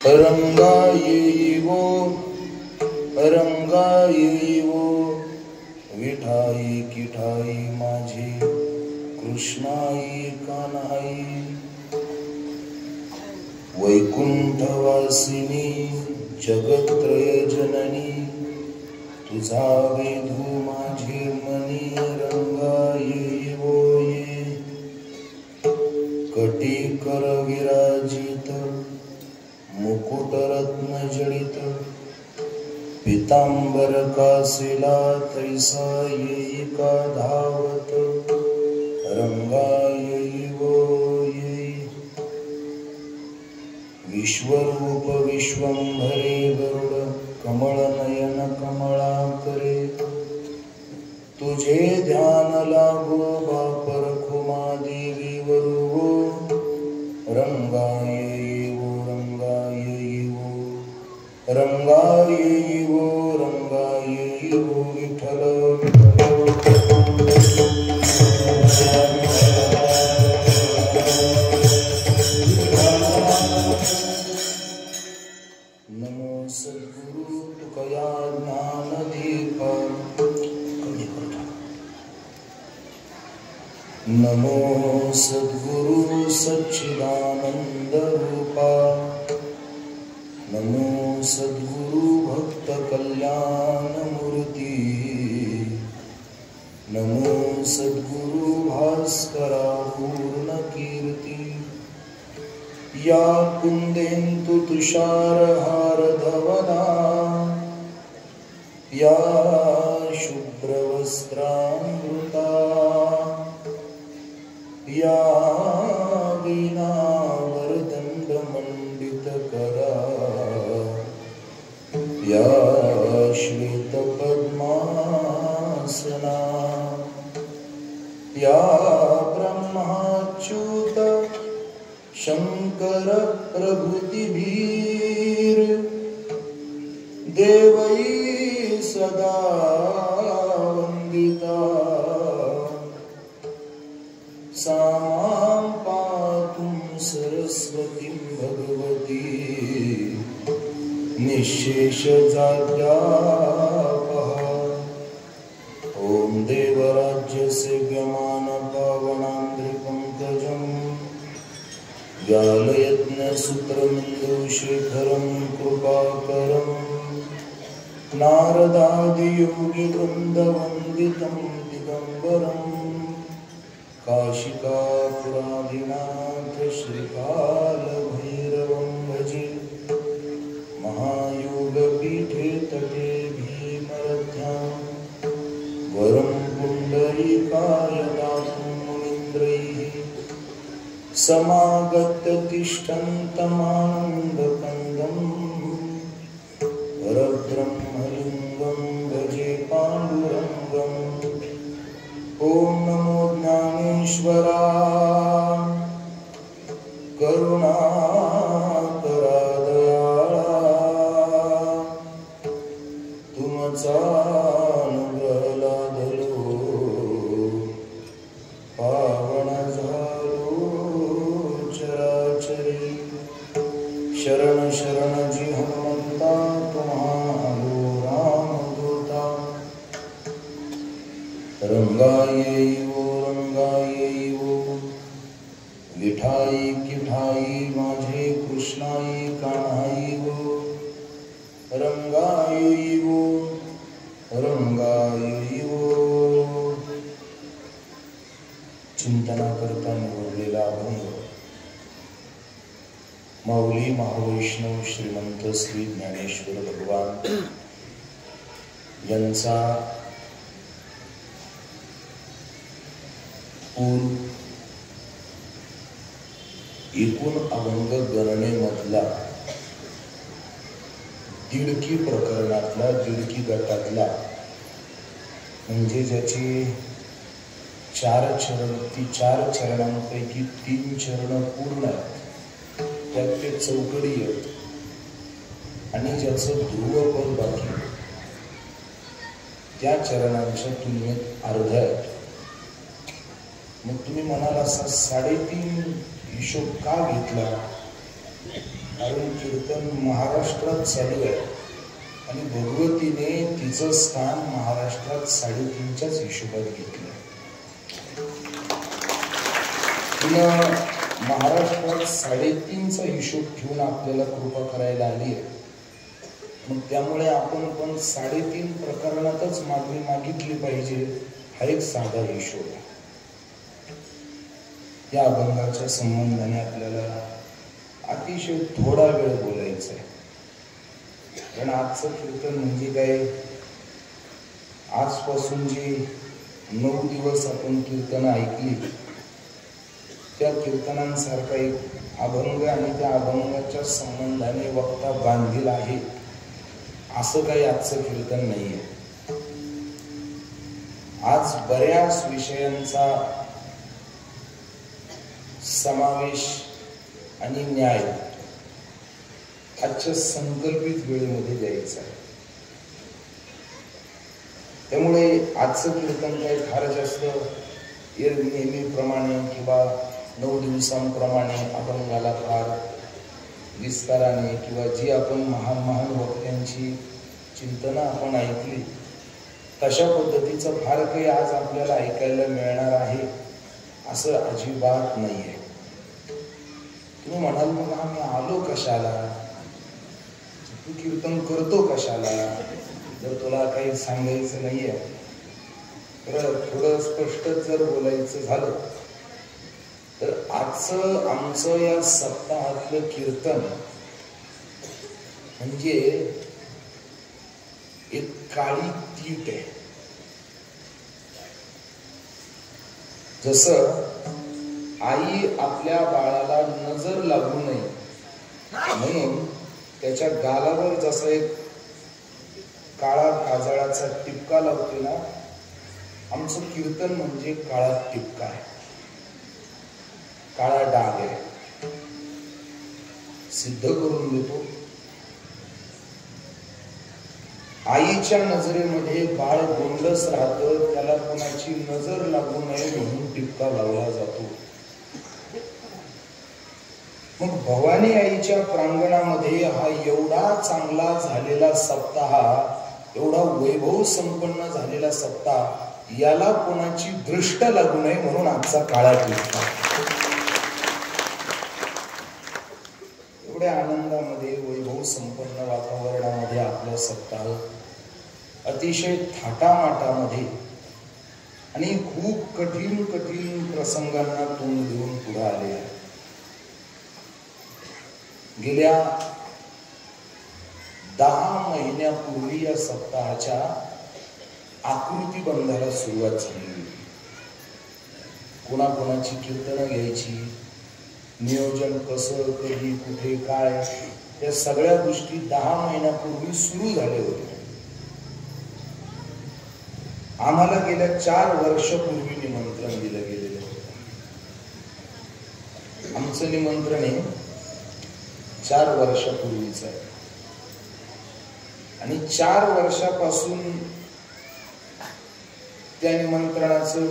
रंगायिवो रंगायिवो विठाई किठाई माझी कृष्णाई कान्हाई वैकुंठवासिनी जगत्रय जननी तुझा वेधू माझे मनी रंगायिवो ये कटी कर विराजित मुकुट रत्न जडित पीतांबर कासिला तैसा येई का धावत रंगायिवो ये विश्वरूप विश्वंभरे गरुड कमळ नयन कमळाकरे तुझे ध्यान लागो बापर खुमा देवी वरुवो रंगायिवो रंगायिवो रंगायिवो रंगायिवो विठ्ठल नमो सद्गुरु तुकया ज्ञानदीप नमो सद्गुरु सच्चिदानंद रूपा नमो सद्गुरु भक्त कल्याण मूर्ती नमो सद्गुरु भास्करा पूर्ण कीर्ती या कुंदेंतु तुषारहार धवना या शुभ्रवस्त्रामृता या वीणावरदंड मंडित करा या श्वेत पद्मासना या ब्रह्माच्युत शंकर प्रभृतिभीर देवई सदा वंदिता सामां पातुं सरस्वतीं भगवती निःशेष जाड्यापहा ओम देवराज्यस्य ज्ञमान पावनान्द्रिपङ्कजम् व्यालयज्ञसूत्रमिन्दुशेखरं कृपाकरं नारदादियोगिवृन्दवन्दितं दिगम्बरं काशिकापुरादिनाथ श्रीकालभैरवं भजे महायोगपीठे तटे भीमरथ्यां वरं पुण्डरीकाय दातुं मुनीन्द्रैः समागत्य तिष्ठन्तमानन्दकन्दम् परब्रह्मलिङ्गं भजे पाण्डुरङ्गम् ॐ नमो ज्ञानेश्वराय करुणाकरा दयाळा तुमचा अनुग्रह लादलो पावन झालो चराचरी शरण शरण जी हनुमंता तुम्हारो रामदूता रंगायिवो रंगायिवो विठाई किठाई माझे कृष्णाई कान्हाईवो रंगायिवो रंगायिवो चिंतना करता निवडलेला अभंग माऊली महावैष्णव श्रीमंत श्री ज्ञानेश्वर भगवान यांचा एकूण अभंग गणनेमधला दीडकी प्रकरणातला दीडकी गटातला म्हणजे ज्याची चार चरणांपैकी 3 चरण पूर्ण त्यात ते चौकडीय आणि ज्याचं ध्रुवपद बाकी त्या चरणांच्या तुलनेत अर्ध आहे. मग तुम्ही म्हणाल असा 3.5 हिशोब का घेतला? कारण कीर्तन महाराष्ट्रात चालू आहे आणि भगवतीने तिचं स्थान महाराष्ट्रात 3.5च्याच हिशोबात घेतलं. तिनं महाराष्ट्रात 3.5चा हिशोब ठेवून आपल्याला कृपा करायला आली आहे. मग त्यामुळे आपण पण 3.5 प्रकरणातच मागणी मागितली पाहिजे, हा एक साधा हिशोब आहे. या अभंगाच्या संबंधाने आपल्याला अतिशय थोडा वेळ बोलायचा आहे. कारण आजचं कीर्तन म्हणजे काय, आजपासून जी 9 दिवस आपण कीर्तन ऐकली त्या कीर्तनांसारखा एक अभंग आणि त्या अभंगाच्या संबंधाने वक्ता बांधील आहे असं काही आजचं कीर्तन नाहीये. आज बऱ्याच विषयांचा समावेश आणि न्याय आजच्या संकल्पित वेळेमध्ये द्यायचा आहे. त्यामुळे आजचं कीर्तन काही फार जास्त नेहमीप्रमाणे किंवा 9 दिवसांप्रमाणे अभंगाला फार विस्ताराने किंवा जी आपण महान महान वक्त्यांची चिंतनं आपण ऐकली तशा पद्धतीचं फार काही आज आपल्याला ऐकायला मिळणार आहे असं अजिबात नाही आहे. तुम्ही म्हणाल मग आम्ही आलो कशाला, तू कीर्तन करतो कशाला, जर तुला काही सांगायचं नाहीये तर थोडं स्पष्ट जर बोलायचं झालं तर आजचं आमचं या सप्ताहातलं कीर्तन म्हणजे एक काळी तीट आहे. जसं आई आपल्या बाळाला नजर लागू नये म्हणून त्याच्या गालावर जसा एक काळा काजळाचा टिपका लावते ना, आमचं कीर्तन म्हणजे काळा टिपका आहे, काळा डाग आहे. सिद्ध करून देतो. आईच्या नजरेमध्ये बाळ गोंडस राहतं, त्याला कोणाची नजर लागू नये म्हणून टिपका लावला जातो. मग भवानी आईच्या प्रांगणामध्ये हा एवढा चांगला झालेला सप्ताह, एवढा वैभव संपन्न झालेला सप्ताह, याला कोणाची दृष्ट लागू नये म्हणून आजचा काळा टिपका. एवढ्या आनंदामध्ये वैभव संपन्न वातावरणामध्ये आपला सप्ताह अतिशय थाटामाटामध्ये आणि खूप कठीण कठीण प्रसंगांना तोंड देऊन पुढे आले आहे. गेल्या 10 महिन्यापूर्वी या सप्ताहाच्या आकृतीबंधाला सुरुवात झाली होती. कोणाकोणाची कीर्तनं घ्यायची, नियोजन कसं, कधी, कुठे, काय, या सगळ्या गोष्टी 10 महिन्यापूर्वी सुरू झाल्या होत्या. आम्हाला गेल्या 4 वर्षापूर्वी निमंत्रण दिलं गेलेलं होतं. आमचं निमंत्रण हे 4 वर्षापूर्वीच आहे आणि 4 वर्षापासून त्या निमंत्रणाचं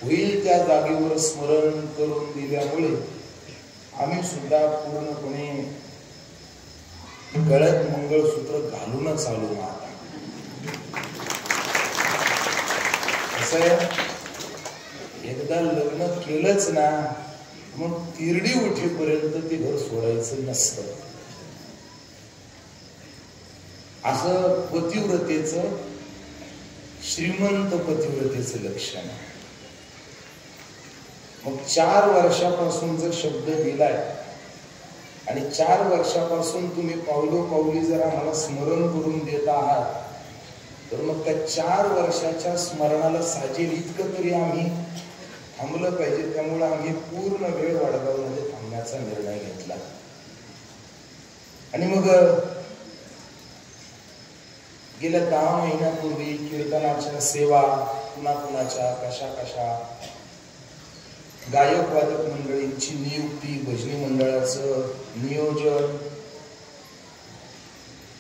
होईल त्या जागेवर स्मरण करून दिल्यामुळे आम्ही सुद्धा पूर्णपणे गळ्यात मंगळसूत्र घालूनच आलो. आता कसं आहे, एकदा लग्न केलंच ना मग तिरडी उठेपर्यंत ते घर सोडायचं नसतं. असं पतिव्रतेचं, श्रीमंत पतिव्रतेचं लक्षण आहे. मग 4 वर्षापासून जर शब्द दिलाय आणि 4 वर्षापासून तुम्ही पावलोपावली जर आम्हाला स्मरण करून देत आहात तर मग त्या 4 वर्षाच्या स्मरणाला साजेल इतकं तरी आम्ही थांबलं पाहिजे. त्यामुळे आम्ही पूर्ण वेळ वडगावमध्ये थांबण्याचा निर्णय घेतला. आणि मग गेल्या 10 महिन्यापूर्वी कीर्तनाच्या सेवा कुणाकुणाच्या कशा कशा, गायक वादक मंडळींची नियुक्ती, भजनी मंडळाचं नियोजन,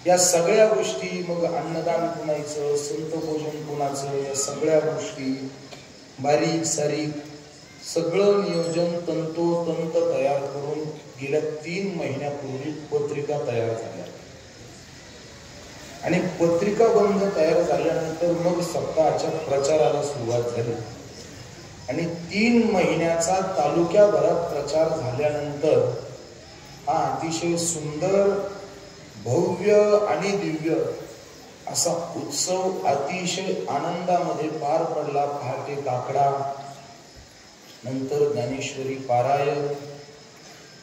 या सगळ्या गोष्टी, मग अन्नदान कुणाचं, संत भोजन कुणाचं, या सगळ्या गोष्टी बारीक सारीक सगळं नियोजन तंतोतंत तयार करून गेल्या 3 महिन्यापूर्वी पत्रिका तयार झाल्या आणि पत्रिका बंध तयार झाल्यानंतर मग सप्ताहाच्या प्रचाराला सुरुवात झाली आणि 3 महिन्याचा तालुक्याभरात प्रचार झाल्यानंतर हा अतिशय सुंदर, भव्य आणि दिव्य असा उत्सव अतिशय आनंदामध्ये पार पडला. पहाटे काकडा, नंतर ज्ञानेश्वरी पारायण,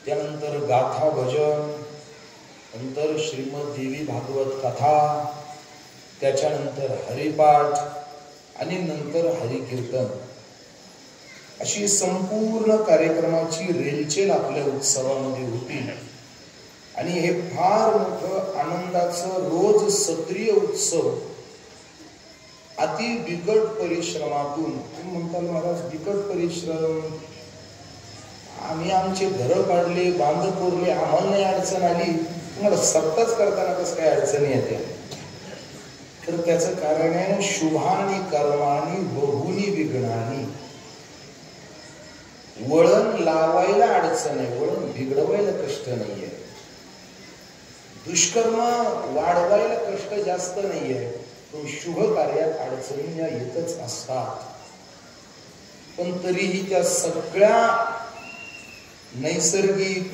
त्यानंतर गाथा भजन, नंतर श्रीमद देवी भागवत कथा, त्याच्यानंतर हरिपाठ आणि नंतर हरिकीर्तन, अशी संपूर्ण कार्यक्रमाची रेलचेल आपल्या उत्सवामध्ये होती. आणि हे फार मोठं आनंदाचं रोज सत्रीय उत्सव अति बिकट परिश्रमातून. तुम्ही म्हणताल महाराज बिकट परिश्रम, आम्ही आमचे घर काढले, बांध कोरले, आम्हाला नाही अडचण आली, तुम्हाला सत्ताच करताना कसं काय अडचणी येते? तर त्याचं कारण आहे शुभानी कर्मानी बहुनी विघ्नानी. वळण लावायला अडचण आहे, वळण बिघडवायला कष्ट नाहीये. दुष्कर्म वाढवायला कष्ट जास्त नाहीये, पण शुभ कार्यात अडचणी या येतच असतात. पण तरीही त्या सगळ्या नैसर्गिक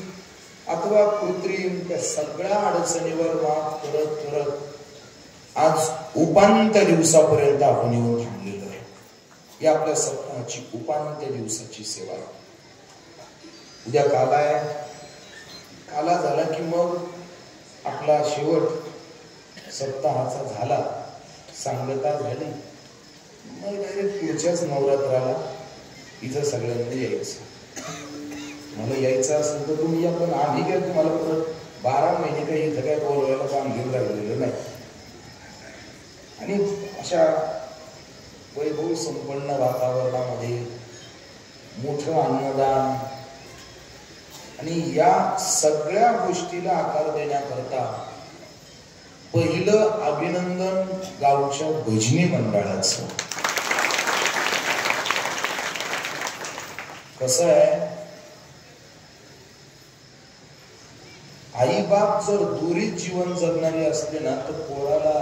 अथवा कृत्रिम त्या सगळ्या अडचणीवर मात करत करत आज उपांत्य दिवसापर्यंत आपण येऊन थांबलेलो आहे. ही आपल्या सप्ताहाची उपांत्य दिवसाची सेवा आहे. उद्या काला आहे, काला झाला की मग आपला शेवट सप्ताहाचा झाला, सांगता झाली, मग डायरेक्ट पुढच्याच नवरात्राला इथं सगळ्यांनी यायचं. मला यायचं असेल तर तुम्ही या, पण आम्ही काय तुम्हाला परत 12 महिने काही इथं काय बोलवायला काम घेऊन राहिलेलं नाही. आणि अशा वैभव संपन्न वातावरणामध्ये मोठं अन्नदान आणि या सगळ्या गोष्टीला आकार देण्याकरता पहिलं अभिनंदन गावच्या भजनी मंडळाचं. कसं आहे, आई बाप जर दूरीत जीवन जगणारी असते ना तर पोराला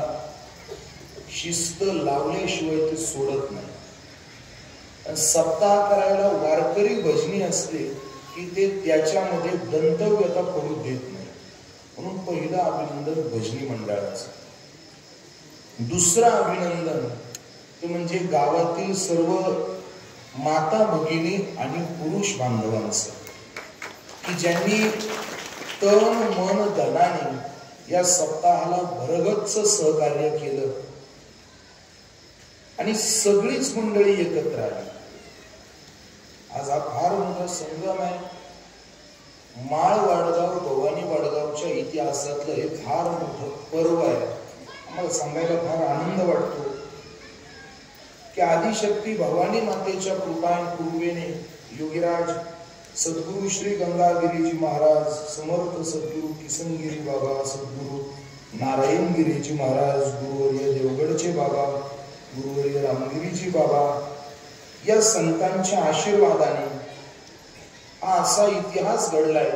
शिस्त लावल्याशिवाय ते सोडत नाही. सप्ताह करायला वारकरी भजनी असले की ते त्याच्यामध्ये दंतव्यता पडू देत नाही. म्हणून पहिलं अभिनंदन भजनी मंडळाचं. दुसरं अभिनंदन ते म्हणजे गावातील सर्व माता भगिनी आणि पुरुष बांधवांचं, की ज्यांनी तन मन धनाने या सप्ताहाला भरगच्च सहकार्य केलं आणि सगळीच मंडळी एकत्र आली. आज हा फार मोठा संगम आहे. माळ वाडगाव, भवानी वाडगावच्या इतिहासातलं हे फार मोठं पर्व आहे. आम्हाला सांगायला फार आनंद वाटतो की आदिशक्ती भवानी मातेच्या कृपेने योगीराज सद्गुरु श्री गंगागिरीजी महाराज, समर्थ सद्गुरु किसनगिरी बाबा, सद्गुरु नारायणगिरीजी महाराज, गुरुवर्य देवगडचे बाबा, गुरुवर्य रामगिरीजी बाबा, या संतांच्या आशीर्वादाने हा असा इतिहास घडलाय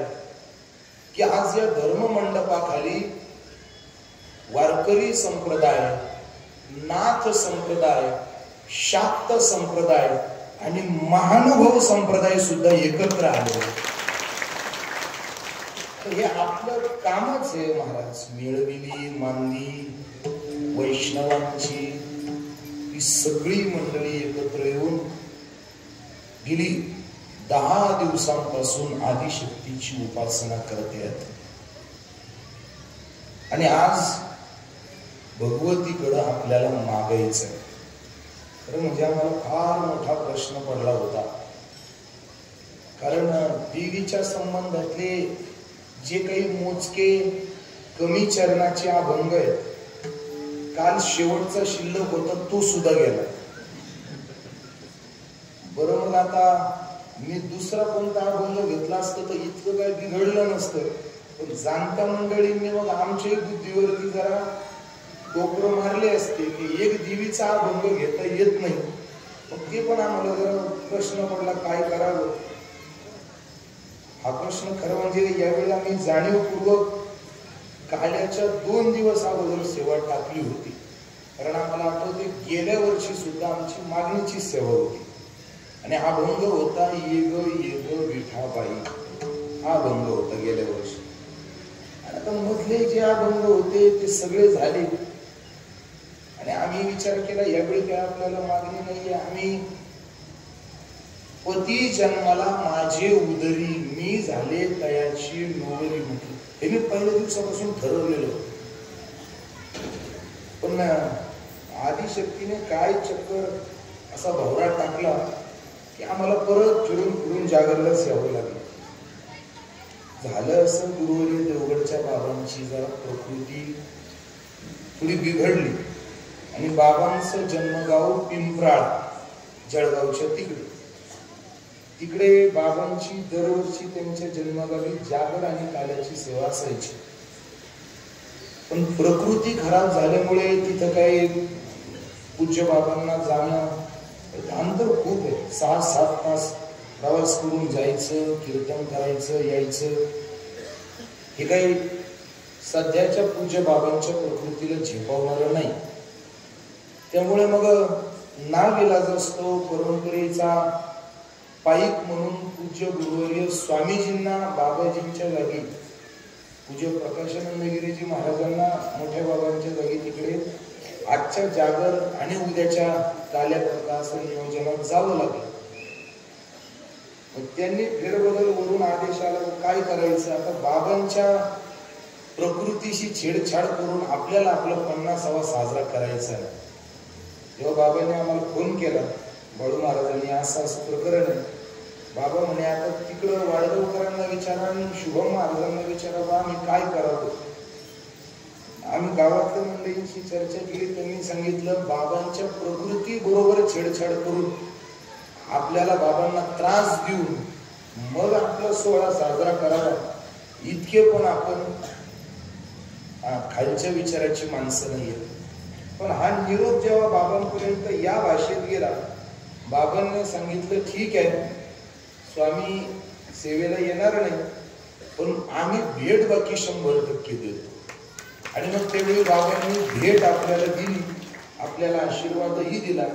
की आज या धर्म मंडपाखाली वारकरी संप्रदाय, नाथ संप्रदाय, शाक्त संप्रदाय आणि महानुभव संप्रदाय सुद्धा एकत्र आले. हे आपलं कामच आहे महाराज. मिळविली मांदी वैष्णवांची ही सगळी मंडळी एकत्र येऊन गेली 10 दिवसांपासून आदिशक्तीची उपासना करतात. आणि आज भगवतीकडे आपल्याला मागायचं आहे. खरं म्हणजे आम्हाला फार मोठा प्रश्न पडला होता, कारण देवीच्या संबंधातले जे काही मोजके कमी चरणाचे अभंग आहेत, काल शेवटचा शिल्लक होता तो सुद्धा गेला. बरं, मग आता मी दुसरा कोणता अभंग घेतला असतं तर इतकं काय बिघडलं नसतं. पण जाणत्या मंडळींनी मग आमच्या बुद्धीवरती जरा डोकरं मारले असते की एक देवीचा अभंग घेता येत नाही, ते पण आम्हाला जरा प्रश्न पडला काय करावं. हा प्रश्न खरं म्हणजे यावेळी आम्ही जाणीवपूर्वक काल्याच्या 2 दिवस अगोदर सेवा टाकली होती. कारण आम्हाला आठवते गेल्या वर्षी सुद्धा आमची मागणीची सेवा होती आणि हा अभंग होता ये ग विठाबाई. हा अभंग होता गेल्या वर्षी. आणि आता मधले जे अभंग होते ते सगळे झाले आणि आम्ही विचार केला यावेळी काय आपल्याला मागणी नाहीये. आम्ही पती जन्माला माझे उदरी मी झाले तयाची नोवरी म्हटली. हे मी पहिल्या दिवसापासून ठरवलेलं. पण आदिशक्तीने काय चक्कर असा भवरा टाकला की आम्हाला परत फिरून जागरलाच यावं लागलं. झालं असं गुरुवारी देवगडच्या बाबांची जरा प्रकृती थोडी बिघडली आणि बाबांचं जन्मगाव पिंपराळ जळगावच्या तिकडे बाबांची दरवर्षी त्यांच्या जन्मगावी जागर आणि काल्याची सेवा असायची. पण प्रकृती खराब झाल्यामुळे तिथं काही पूज्य बाबांना जाणं अंतर खूप आहे. 6-7 तास प्रवास करून जायचं, कीर्तन करायचं, यायचं. हे काही सध्याच्या पूज्य बाबांच्या प्रकृतीला झेपावणारं नाही. त्यामुळे मग नाविलाज असतो परंपरेचा पाईक म्हणून पूज्य गुरुवर्य स्वामीजींना बाबाजींच्या जागी, पूज्य प्रकाशानंदगिरीजी महाराजांना मोठ्या बाबांच्या जागी तिकडे आजच्या जागर आणि उद्याच्या काल्याकरता असं नियोजनात जावं लागलं. त्यांनी फेरबदल वरून आदेश आला काय करायचं. आता बाबांच्या प्रकृतीशी छेडछाड करून आपल्याला आपला 50वा साजरा करायचा आहे. तेव्हा बाबांनी आम्हाला फोन केला, बाळू महाराजांनी असं प्रकरण आहे. बाबा म्हणे आता तिकडं वाडगावकरांना विचारा आणि शुभम महाराजांना विचारा बा आम्ही काय करावं. आम्ही गावातल्या मंडळींशी चर्चा केली. त्यांनी सांगितलं बाबांच्या प्रकृती बरोबर छेडछाड करून आपल्याला बाबांना त्रास देऊन मग आपला सोहळा साजरा करावा इतके पण आपण खालच्या विचाराची माणसं नाहीये. पण हा निरोप जेव्हा बाबांपर्यंत या भाषेत गेला, बाबांनी सांगितलं ठीक आहे स्वामी सेवेला येणार नाही पण आम्ही भेट बाकी 100% देतो. आणि मग त्यावेळी बाबांनी भेट आपल्याला दिली, आपल्याला आशीर्वादही दिला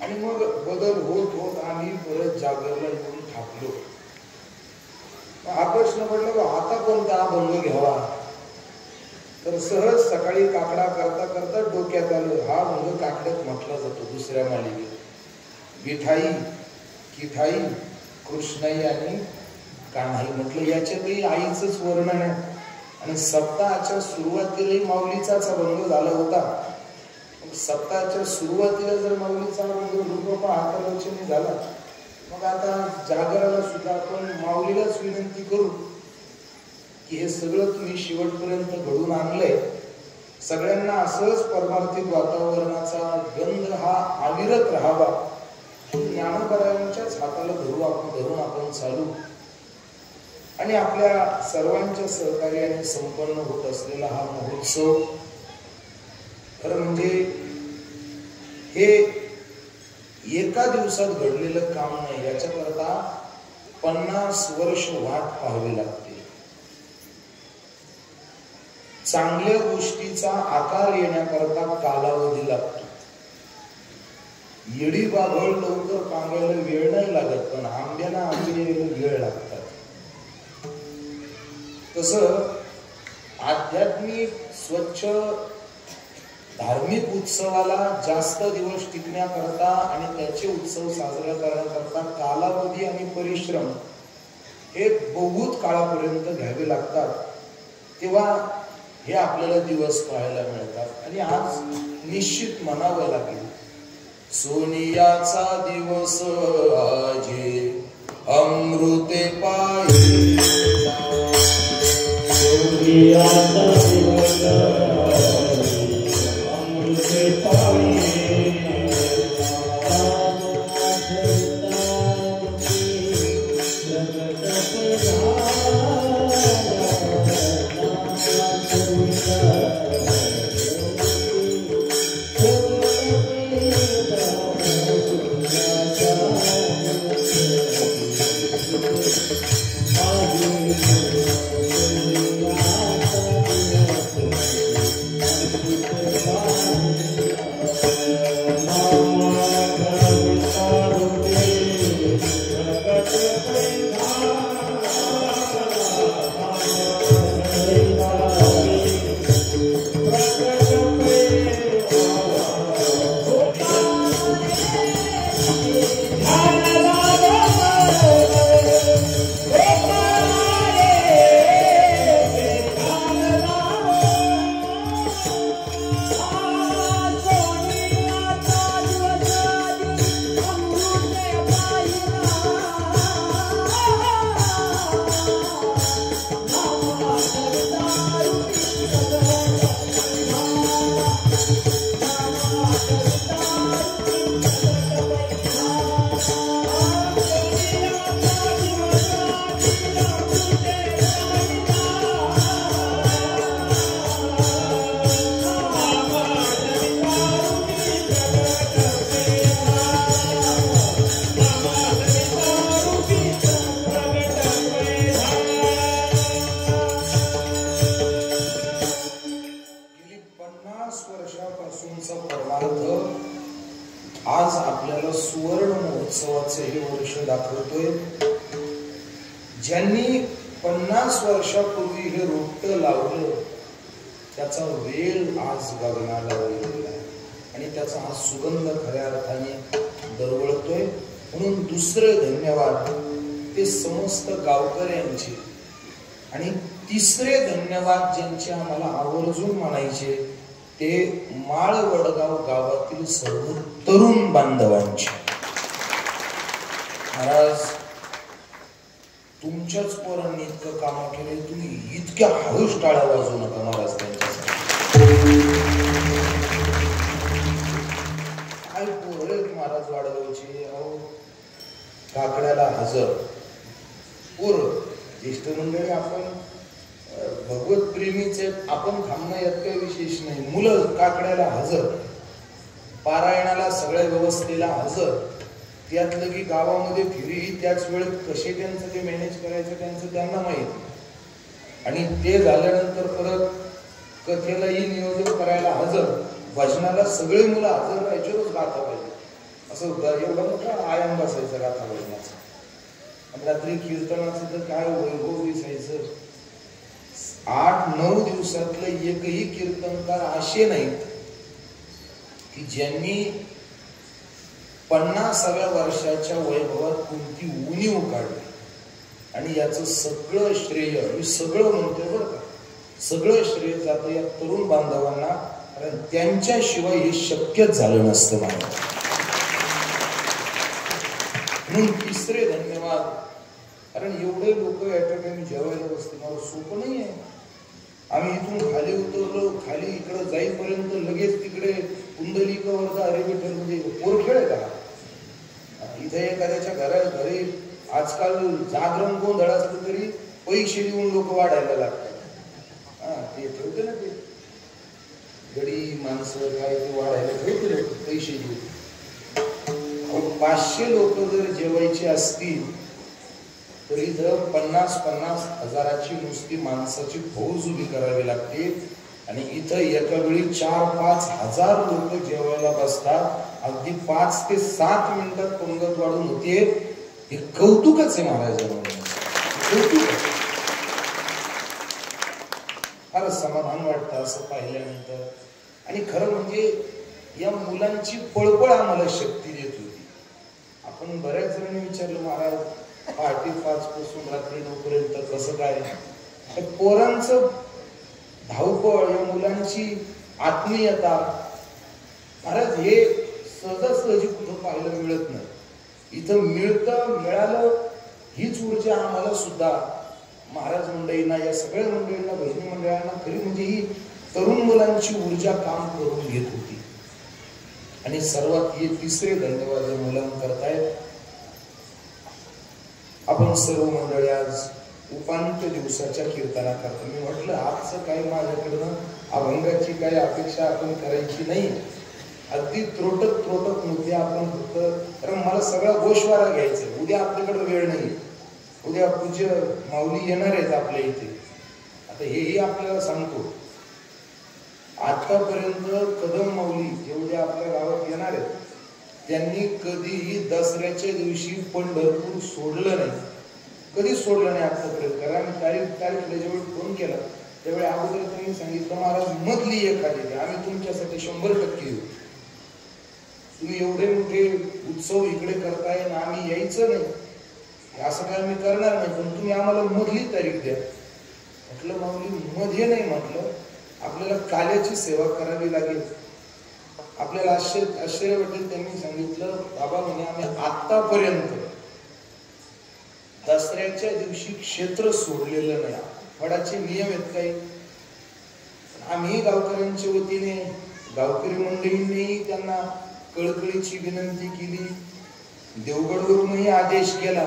आणि मग बदल होत होत आम्ही परत जागरला येऊन थांबलो. हा प्रश्न पडला आता कोणता अभंग घ्यावा. तर सहज सकाळी काकडा करता करता डोक्यात आलं हा अभंग काकड्यात म्हटला जातो दुसऱ्या मालिकेत. विठाई, किठाई, कृष्णाई आणि कान्हाई म्हटलं. याच्यातही आईचंच वर्णन आहे. आणि सप्ताहाच्या सुरुवातीलाही माऊलीचाच अभंग झाला होता. सप्ताहाच्या सुरुवातीला जर माऊलीचा अभंग रूपा हातालोचनी झाला मग आता जागराला सुद्धा आपण माऊलीलाच विनंती करू की हे सगळं तुम्ही शेवटपर्यंत घडून आणलंय. सगळ्यांना असंच परमार्थिक वातावरणाचा गंध हा अविरत राहावा. ज्ञानोबरायांच्याच हाताला धरून आपण चालू आणि आपल्या सर्वांच्या सहकार्याने संपन्न होत असलेला हा महोत्सव खरं म्हणजे हे एका दिवसात घडलेलं काम नाही. याच्याकरता 50 वर्ष वाट पाहावी लागते. चांगल्या गोष्टीचा आकार येण्याकरता कालावधी लागतो. येडी बाभळ लवकर पांगायला वेळ नाही लागत पण आंब्याला आंबे यायला वेळ लागतात. तसं आध्यात्मिक स्वच्छ धार्मिक उत्सवाला जास्त दिवस टिकण्याकरता आणि त्याचे उत्सव साजरा करण्याकरता कालावधी आणि परिश्रम हे बहुत काळापर्यंत घ्यावे लागतात. तेव्हा हे आपल्याला दिवस पाहायला मिळतात. आणि आज निश्चित म्हणावं लागेल सोनियाचा दिवस आजे अमृते पाये. सोनियाचा दिवस अमृते पाये. 50 वर्षापूर्वी हे रोपटं लावलं, त्याचा वेळ आज गगनाला गेलेला आहे आणि त्याचा हा सुगंध खऱ्या अर्थाने दरवळतोय. म्हणून दुसरे धन्यवाद ते समस्त गावकऱ्यांचे, आणि तिसरे धन्यवाद ज्यांचे आम्हाला आवर्जून म्हणायचे ते माळ वडगाव गावातील सर्व तरुण बांधवांचे. महाराज, तुमच्याच पोरांनी इतकं काम केले, तुम्ही इतक्या हळूच टाळ्या वाजवू नका महाराज त्यांच्यासाठी. काय पोरं महाराज वाढवायचे. अहो, काकड्याला हजर पोरं, ज्येष्ठ मंडळी, आपण भगवत प्रेमीचे, आपण थांबणं यात काही विशेष नाही. मुलं काकड्याला हजर, पारायणाला सगळ्या व्यवस्थेला हजर, त्यातलं की गावामध्ये फिरी त्याच वेळेत कसे त्यांचं ते मॅनेज करायचं त्यांचं त्यांना माहिती. आणि ते झाल्यानंतर परत कथेलाही नियोजन करायला हजर, भजनाला सगळे मुलं हजर राहायचेच गाथा पाहिजे. असं एवढा मोठा आयाम बसायचा गाथा भजनाचा. आणि रात्री कीर्तनाचं तर काय वैभव दिसायचं. 8-9 दिवसातलं एकही कीर्तनकार असे नाहीत की ज्यांनी 50व्या वर्षाच्या वैभवात कोणती उणीव काढली. आणि याचं सगळं श्रेय, मी सगळं म्हणतोय बरं का, सगळं श्रेय जातं या तरुण बांधवांना, कारण त्यांच्याशिवाय हे शक्यच झालं नसतं मला. म्हणून तिसरे धन्यवाद, कारण एवढे लोक एका टाइम जेवायला बसते मला सोपं नाही आहे. आम्ही इथून खाली उतरलो, खाली इकडे जाईपर्यंत लगेच तिकडे कुंडलिका वर्धा अरे विठ्ठल म्हणजे पोरखेळ आहे का. इथे एखाद्याच्या घरी आजकाल जागरण गोंधळ असलं तरी पैसे देऊन लोक वाढायला लागतात. ते ठेवते ना, ते गडी माणसं काय ते वाढायला ठेवते पैसे देऊन. 500 लोक जर जेवायचे असतील तर इथं 50-50 हजाराची नुसती माणसाची फौज उभी करावी लागते. आणि इथं एका वेळी 4-5 हजार लोक जेवायला बसतात. अगदी 5 ते 7 मिनिटात पंगत वाढून होते. हे कौतुकच आहे महाराजांना, कौतुक. फार समाधान वाटतं असं पाहिल्यानंतर. आणि खरं म्हणजे या मुलांची पळपळ आम्हाला शक्ती देत होती. आपण बऱ्याच जणांनी विचारलं, महाराज पहाटे 5 पासून रात्री 9 पर्यंत कसं काय. पोरांचं धावपळ, या मुलांची आत्मीयता, महाराज हे सहजासहजी कुठं पाहायला मिळत नाही. इथं मिळालं हीच ऊर्जा आम्हाला सुद्धा, महाराज मंडळींना, या सगळ्या मंडळींना, भजनी मंडळांना खरी म्हणजे ही तरुण मुलांची ऊर्जा काम करून घेत होती. आणि सर्वात हे तिसरे धन्यवाद मुलांना करतायत. आपण सर्व मंडळी आज उपांत्य दिवसाच्या कीर्तना करतो. मी म्हटलं आजचं काही माझ्याकडनं अभंगाची काही अपेक्षा आपण करायची नाही. अगदी त्रोटक मुद्दे आपण फक्त, कारण मला सगळा गोषवारा घ्यायचा. उद्या आपल्याकडे वेळ नाही. उद्या पूज्य माऊली येणार आहेत आपल्या इथे. आता हेही आपल्याला सांगतो, आतापर्यंत कदम माऊली जेवढे आपल्या गावात येणार आहेत त्यांनी कधीही दसऱ्याच्या दिवशी पंढरपूर सोडलं नाही, कधीच सोडलं नाही आतापर्यंत. कारण तारीख जेव्हा फोन केला त्यावेळी अगोदर त्यांनी सांगितलं, महाराज मधली एखादी आम्ही तुमच्यासाठी 100% येऊ. तुम्ही एवढे मोठे उत्सव इकडे करताय ना, आम्ही यायचं नाही असं काय मी करणार नाही, पण तुम्ही आम्हाला मधली तारीख द्या. म्हटलं माऊली मध्ये नाही, म्हटलं आपल्याला काल्याची सेवा करावी लागेल. आपल्याला आश्चर्य वाटेल. त्यांनी सांगितलं, बाबा म्हणे आम्ही आतापर्यंत दसऱ्याच्या दिवशी क्षेत्र सोडलेलं नाही. फडाचे नियम आहेत काही. आम्ही गावकऱ्यांच्या वतीने, गावकरी मंडळींनीही त्यांना कळकळीची विनंती केली, देवगडवरूनही आदेश केला.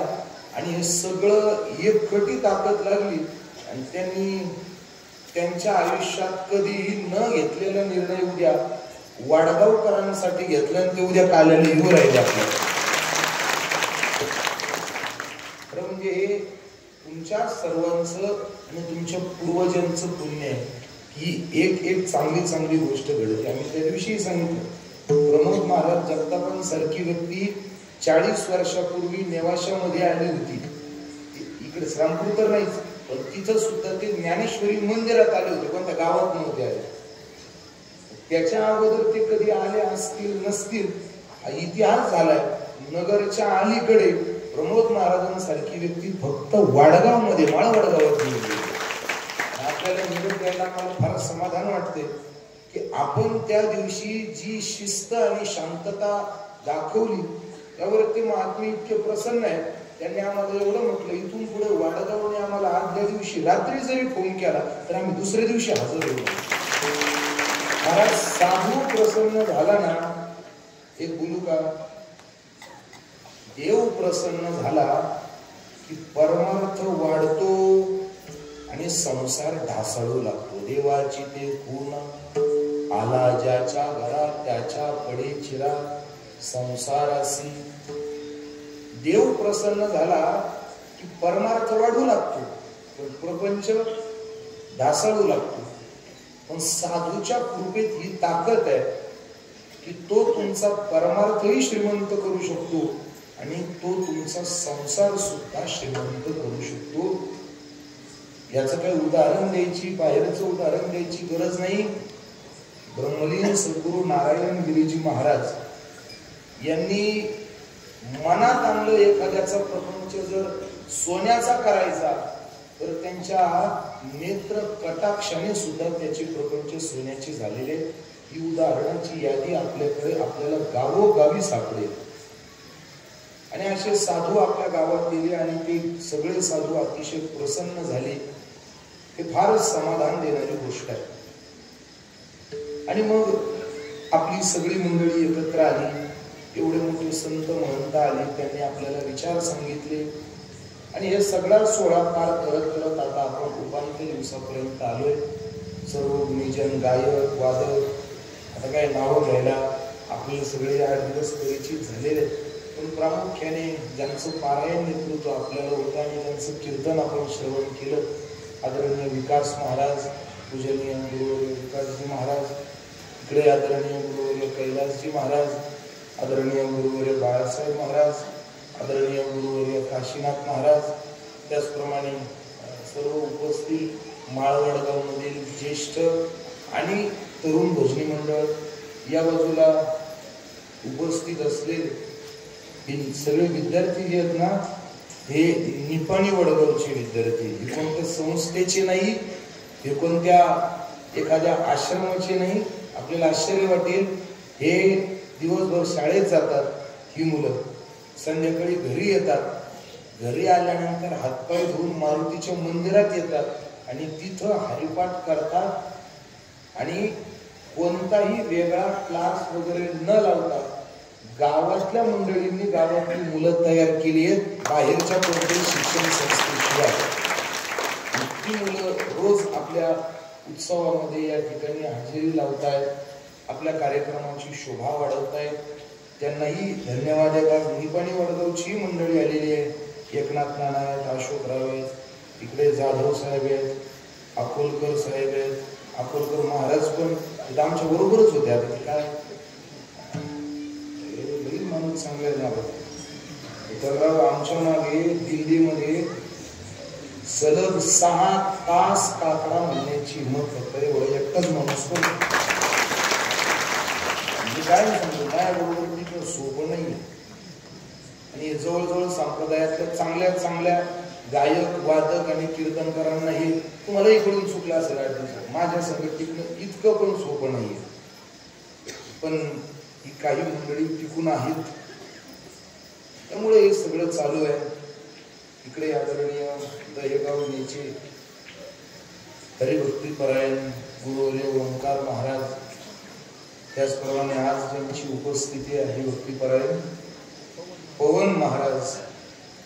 आणि हे सगळं एकखटी ताकद लागली. आणि त्यांनी त्यांच्या आयुष्यात कधीही न घेतलेला निर्णय उद्या वाडगावकरांसाठी घेतला आणि ते उद्या काल्याला येऊ राहिले आपल्याला. खरं म्हणजे हे तुमच्या सर्वांचं आणि तुमच्या पूर्वजांचं पुण्य आहे की एक चांगली गोष्ट घडते. आम्ही त्या दिवशी सांगितलं, प्रमोद महाराज जगतापांसारखी व्यक्ती 40 वर्षापूर्वी नेवाशामध्ये आली होती. इकडे श्रामपूर तर नाहीच, पण तिथं सुद्धा ते ज्ञानेश्वरी मंदिरात आले होते, पण त्या गावात नव्हते आले. त्याच्या अगोदर ते कधी आले असतील नसतील हा इतिहास झालाय. नगरच्या अलीकडे प्रमोद महाराजांसारखी व्यक्ती फक्त वाडगाव मध्ये माळवडगावात गेली. आपल्याला निरोप द्यायला मला फार समाधान वाटते की आपण त्या दिवशी जी शिस्त आणि शांतता दाखवली त्यावरती महात्मे इतके प्रसन्न आहेत. त्यांनी आम्हाला एवढं म्हटलं, इथून पुढे वाडगावने आम्हाला आदल्या दिवशी रात्री जरी फोन केला तर आम्ही दुसऱ्या दिवशी हजर होतो. महाराज साधू प्रसन्न झाला ना, एक बोलू का, देव प्रसन्न झाला की परमार्थ वाढतो आणि संसार ढासळू लागतो. देवाची ते खून आला ज्याच्या घरात त्याच्या पडे चिरा संसारासी. देव प्रसन्न झाला की परमार्थ वाढू लागतो, पण प्रपंच ढासळू लागतो. पण साधूच्या कृपेत ही ताकद आहे की तो तुमचा परमार्थही श्रीमंत करू शकतो आणि तो तुमचा संसार सुद्धा श्रीमंत करू शकतो. याचं काही उदाहरण द्यायची, बाहेरचं उदाहरण द्यायची गरज नाही. ब्रह्मलीन सद्गुरू नारायण गिरीजी महाराज यांनी मनात आणलं एखाद्याचा प्रपंच जर सोन्याचा करायचा तर त्यांच्या नेत्र कटाक्षाने सुद्धा त्याचे प्रपंच सोन्याचे झालेले. ही उदाहरणाची यादी आपल्याकडे आपल्याला गावोगावी सापडेल. आणि असे साधू आपल्या गावात गेले आणि ते सगळे साधू अतिशय प्रसन्न झाले. हे फारच समाधान देणारी गोष्ट आहे. आणि मग आपली सगळी मंडळी एकत्र आली. एवढे मोठे संत महंत आले, त्यांनी आपल्याला विचार सांगितले आणि हे सगळा सोहळा पार करत करत आता आपण उपांत्य दिवसापर्यंत आलोय. सर्व गुणीजन, गायक, वादक, आता काय नावं घ्यायला आपले सगळे 8 दिवस परिचित झालेले. पण प्रामुख्याने ज्यांचं पारायण नेतृत्व आपल्याला होतं आणि ज्यांचं कीर्तन आपण श्रवण केलं, आदरणीय विकास महाराज, पूजनीय गुरुवर्य विकासजी महाराज, इकडे आदरणीय गुरुवर्य कैलासजी महाराज, आदरणीय गुरुवर्य बाळासाहेब महाराज, आदरणीय गुरुवर्य काशीनाथ महाराज, त्याचप्रमाणे सर्व उपस्थित माळवडगावमधील ज्येष्ठ आणि तरुण भजनी मंडळ, या बाजूला उपस्थित असलेले हे सगळे विद्यार्थी जे आहेत ना, हे निपाणी वडगावचे विद्यार्थी. हे कोणत्या संस्थेचे नाही, हे कोणत्या एखाद्या आश्रमाचे नाही. आपल्याला आश्चर्य वाटेल, हे दिवसभर शाळेत जातात ही मुलं, संध्याकाळी घरी येतात. घरी आल्यानंतर हातपाय धुवून मारुतीच्या मंदिरात येतात आणि तिथं हरिपाठ करतात आणि कोणताही वेगळा क्लास वगैरे न लावता गावातल्या मंडळींनी गावातली मुलं तयार केली आहेत, बाहेरच्या कोणत्याही शिक्षण संस्थेशिवाय. ती मुलं रोज आपल्या उत्सवामध्ये या ठिकाणी हजेरी लावतायत, आपल्या कार्यक्रमाची शोभा वाढवतायत. त्यांनाही धन्यवाद आहेत. निपाणी वडगावची मंडळी आलेली आहे. एकनाथ नाना आहेत, अशोकराव आहेत, इकडे जाधव साहेब आहेत, अकोलकर साहेब आहेत. अकोलकर महाराज पण आमच्या बरोबरच होते. आता काय माणूस चांगले तर आमच्या मागे दिल्लीमध्ये सलग 6 तास काकडा म्हणण्याची हिंमत फक्त एवढं एकटाच माणूस पण. काय सांगतो, काय बरोबर तिथं सोपं नाही. आणि जवळजवळ संप्रदायातल्या चांगल्या चांगल्या गायक, वादक आणि कीर्तनकारांना हे तुम्हाला इकडून चुकलं असेल 8 दिवसात. माझ्या संगत टिकणं इतकं पण सोपं नाहीये. पण ही काही मंडळी टिकून आहेत, त्यामुळे हे सगळं चालू आहे. इकडे आदरणीय दहेगाव नेचे हरिभक्ती परायण गुरुवर्य ओंकार महाराज, त्याचप्रमाणे आज ज्यांची उपस्थिती आहे भक्तीपरायण पवन महाराज,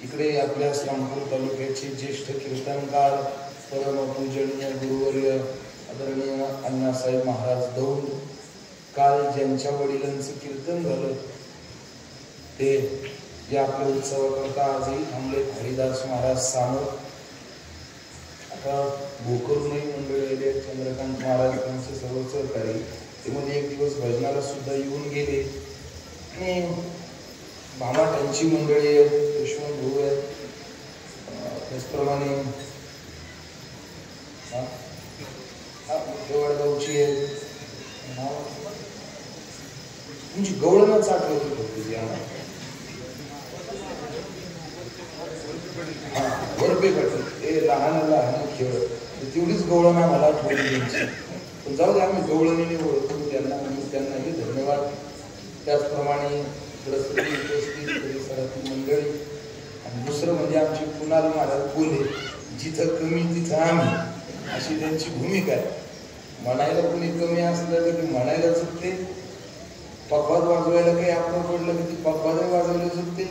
इकडे आपल्या श्रामपूर तालुक्याचे ज्येष्ठ कीर्तनकार परमपूजनीय गुरुवर्य आदरणीय अण्णासाहेब महाराज दौंड. काल ज्यांच्या वडिलांचं कीर्तन झालं ते जे आपल्या उत्सवाकरता आजही थांबले हरिदास महाराज सानोर. आता भोकरूनही मंडळी आले, चंद्रकांत महाराज त्यांचे सर्व सहकारी ते मध्ये एक दिवस भजनाला सुद्धा येऊन गेले. आणि भामाटांची मंडळी आहेत, यशवंत भाऊ आहेत, त्याचप्रमाणे वडगावची आहे, तुमची गवळणच आठवत होती वरपे पाटील, ते लहान लहान खेळ तेवढीच गवळण आम्हाला आठवली द्यायची. पण जाऊ दे, आम्ही गवळणीने ओळखतो त्यांना आणि त्यांनाही धन्यवाद. त्याचप्रमाणे उपस्थित परिसरातील मंडळी आणि दुसरं म्हणजे आमचे कुणाल महाराज बोले, जिथं कमी तिथं आम्ही, अशी त्यांची भूमिका आहे. म्हणायला कोणी कमी असलं की म्हणायला चुकते, पकवाद वाजवायला काही आपण पडलं की ती पकवादही वाजवायला चुकते.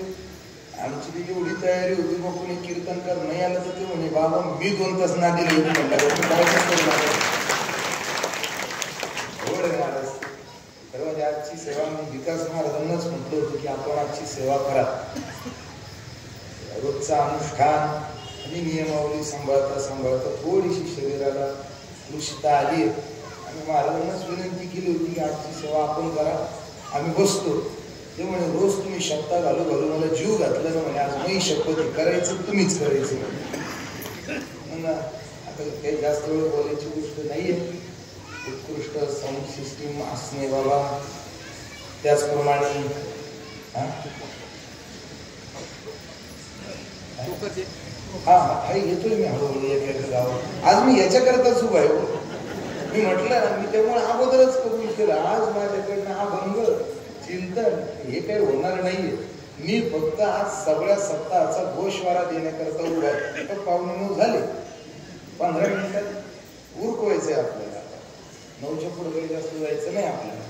आमची ती एवढी तयारी होती, मग कोणी कीर्तनकार नाही आलं तर ते म्हणे बाबा मी 2 तास ना दिले होते म्हणलं महाराज. खरं म्हणजे आजची सेवा मी विकास महाराजांनाच म्हटलं होतं की आपण आजची सेवा करा. रोजचा अनुष्ठान आणि नियमावली सांभाळता सांभाळता थोडीशी शरीराला कृषिता आली आणि महाराजांनाच विनंती केली होती की आजची सेवा आपण करा. आम्ही बसतो. ते म्हणे रोज तुम्ही शब्द घालू घालू मला जीव घातला ना म्हणे, आज मी शपथ करायचं तुम्हीच करायचं. आता काही जास्त वेळ बोलायची गोष्ट नाहीये. उत्कृष्ट साऊंड सिस्टीम असणे बाबा. त्याचप्रमाणे हा येतोय मी हळूहळू एका गावात. आज मी याच्याकरताच उभा आहे. मी म्हटलं ना, मी त्यामुळे अगोदरच कबूल केलं. आज माझ्याकडनं हा भंग चिंतन हे काही होणार नाहीये. मी फक्त आज सगळ्या सप्ताहाचा गोषवारा देण्याकरता उभा आहे. 9:15 झाले, 15 मिनिटात उरकवायचंय आपल्याला. 9च्या पुढे काही जास्त जायचं नाही आपल्याला.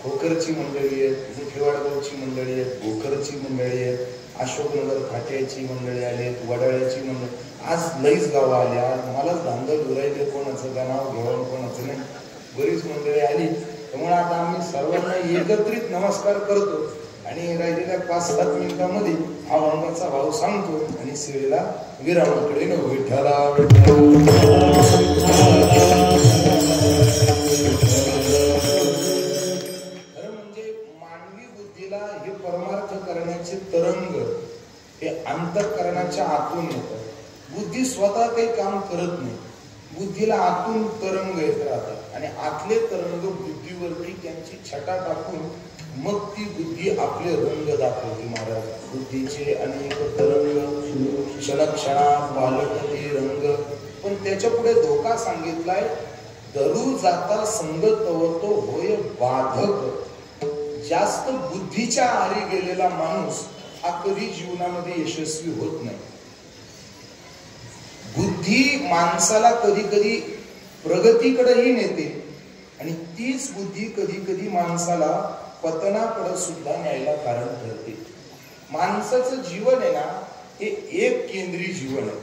खोकरची मंडळी आहेत, मुठेवाडगावची मंडळी आहेत, भोकरची मंडळी आहेत, अशोकनगर फाट्याची मंडळी आली, वडाळ्याची मंडळी. आज लईच गावं आली. आज मलाच धांदल उरायले, कोणाचं गाव घेऊन कोणाचं नाही. बरीच मंडळी आली. त्यामुळे आता आम्ही सर्वांना एकत्रित नमस्कार करतो आणि राहिलेल्या 5-7 मिनिटांमध्ये अभंगाचा भाव सांगतो आणि सेवेला विरामाकडे न विठ्ठला. खरं म्हणजे मानवी बुद्धीला हे परमार्थ करण्याचे तरंग हे अंतःकरणाच्या आतून येतात. बुद्धी स्वतः काही काम करत नाही. बुद्धीला आतून तरंग येत राहतात आणि आतले तरंग बुद्धीवरती त्यांची छटा टाकून मग ती बुद्धी आपले रंग दाखवते. महाराज, बुद्धीचे अनेक तरंग क्षणक्षणात पालटते रंग. पण त्याच्या पुढे धोका सांगितलाय, धरू जाता संगत तो होय बाधक. जास्त बुद्धीच्या आरी गेलेला माणूस हा कधी जीवनामध्ये यशस्वी होत नाही. बुद्धी माणसाला कधी कधी प्रगतीकडेही नेते आणि तीच बुद्धी कधी कधी माणसाला पतनाकडे सुद्धा न्यायला कारण ठरते. माणसाचं जीवन आहे ना, हे एक केंद्रीय जीवन आहे.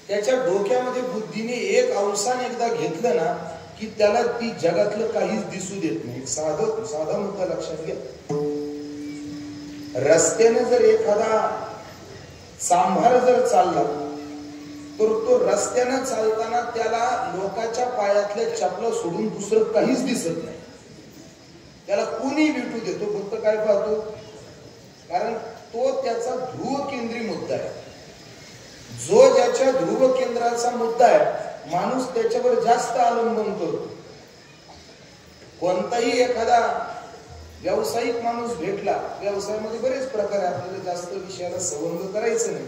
त्याच्या डोक्यामध्ये बुद्धीने एक अवसान एकदा घेतलं ना की त्याला ती जगातलं काहीच दिसू देत नाही. साधा मुद्दा लक्षात घ्या. रस्त्याने जर एखादा सांभार जर चालला तर तो रस्त्यानं चालताना त्याला लोकांच्या पायातल्या चपला सोडून दुसरं काहीच दिसत नाही. त्याला कोणी भेटू देतो, फक्त काय पाहतो, कारण तो त्याचा ध्रुव केंद्रीय मुद्दा आहे. जो ज्याच्या ध्रुव केंद्राचा मुद्दा आहे माणूस त्याच्यावर जास्त अवलंबन करतो. कोणताही एखादा व्यावसायिक माणूस भेटला, व्यवसायामध्ये बरेच प्रकार आहे, आपल्याला जास्त विषयाला संबंध करायचं नाही,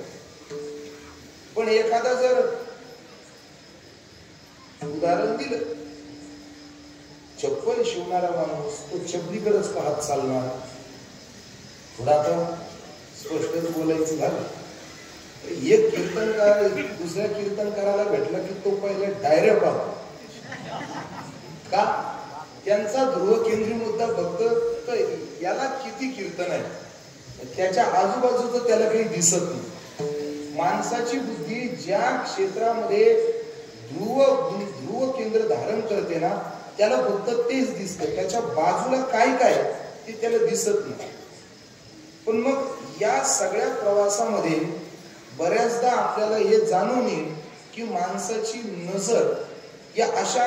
पण एखादा जर उदाहरण दिलं, चप्पल शिवणारा माणूस तो चपलीकडेच पाहत चालणार. थोडा तर स्पष्टच बोलायचं झालं, एक कीर्तनकार दुसऱ्या कीर्तनकाराला भेटला की तो पहिले डायरेक्ट पाहतो. का? त्यांचा ध्रुव केंद्रीय मुद्दा फक्त याला किती कीर्तन आहे, त्याच्या आजूबाजूचं त्याला काही दिसत नाही. माणसाची बुद्धी ज्या क्षेत्रामध्ये ध्रुव केंद्र धारण करते ना त्याला फक्त तेच दिसतं, त्याच्या बाजूला काय काय ते त्याला दिसत नाही. पण मग या सगळ्या प्रवासामध्ये बऱ्याचदा आपल्याला हे जाणून येईल की माणसाची नजर या अशा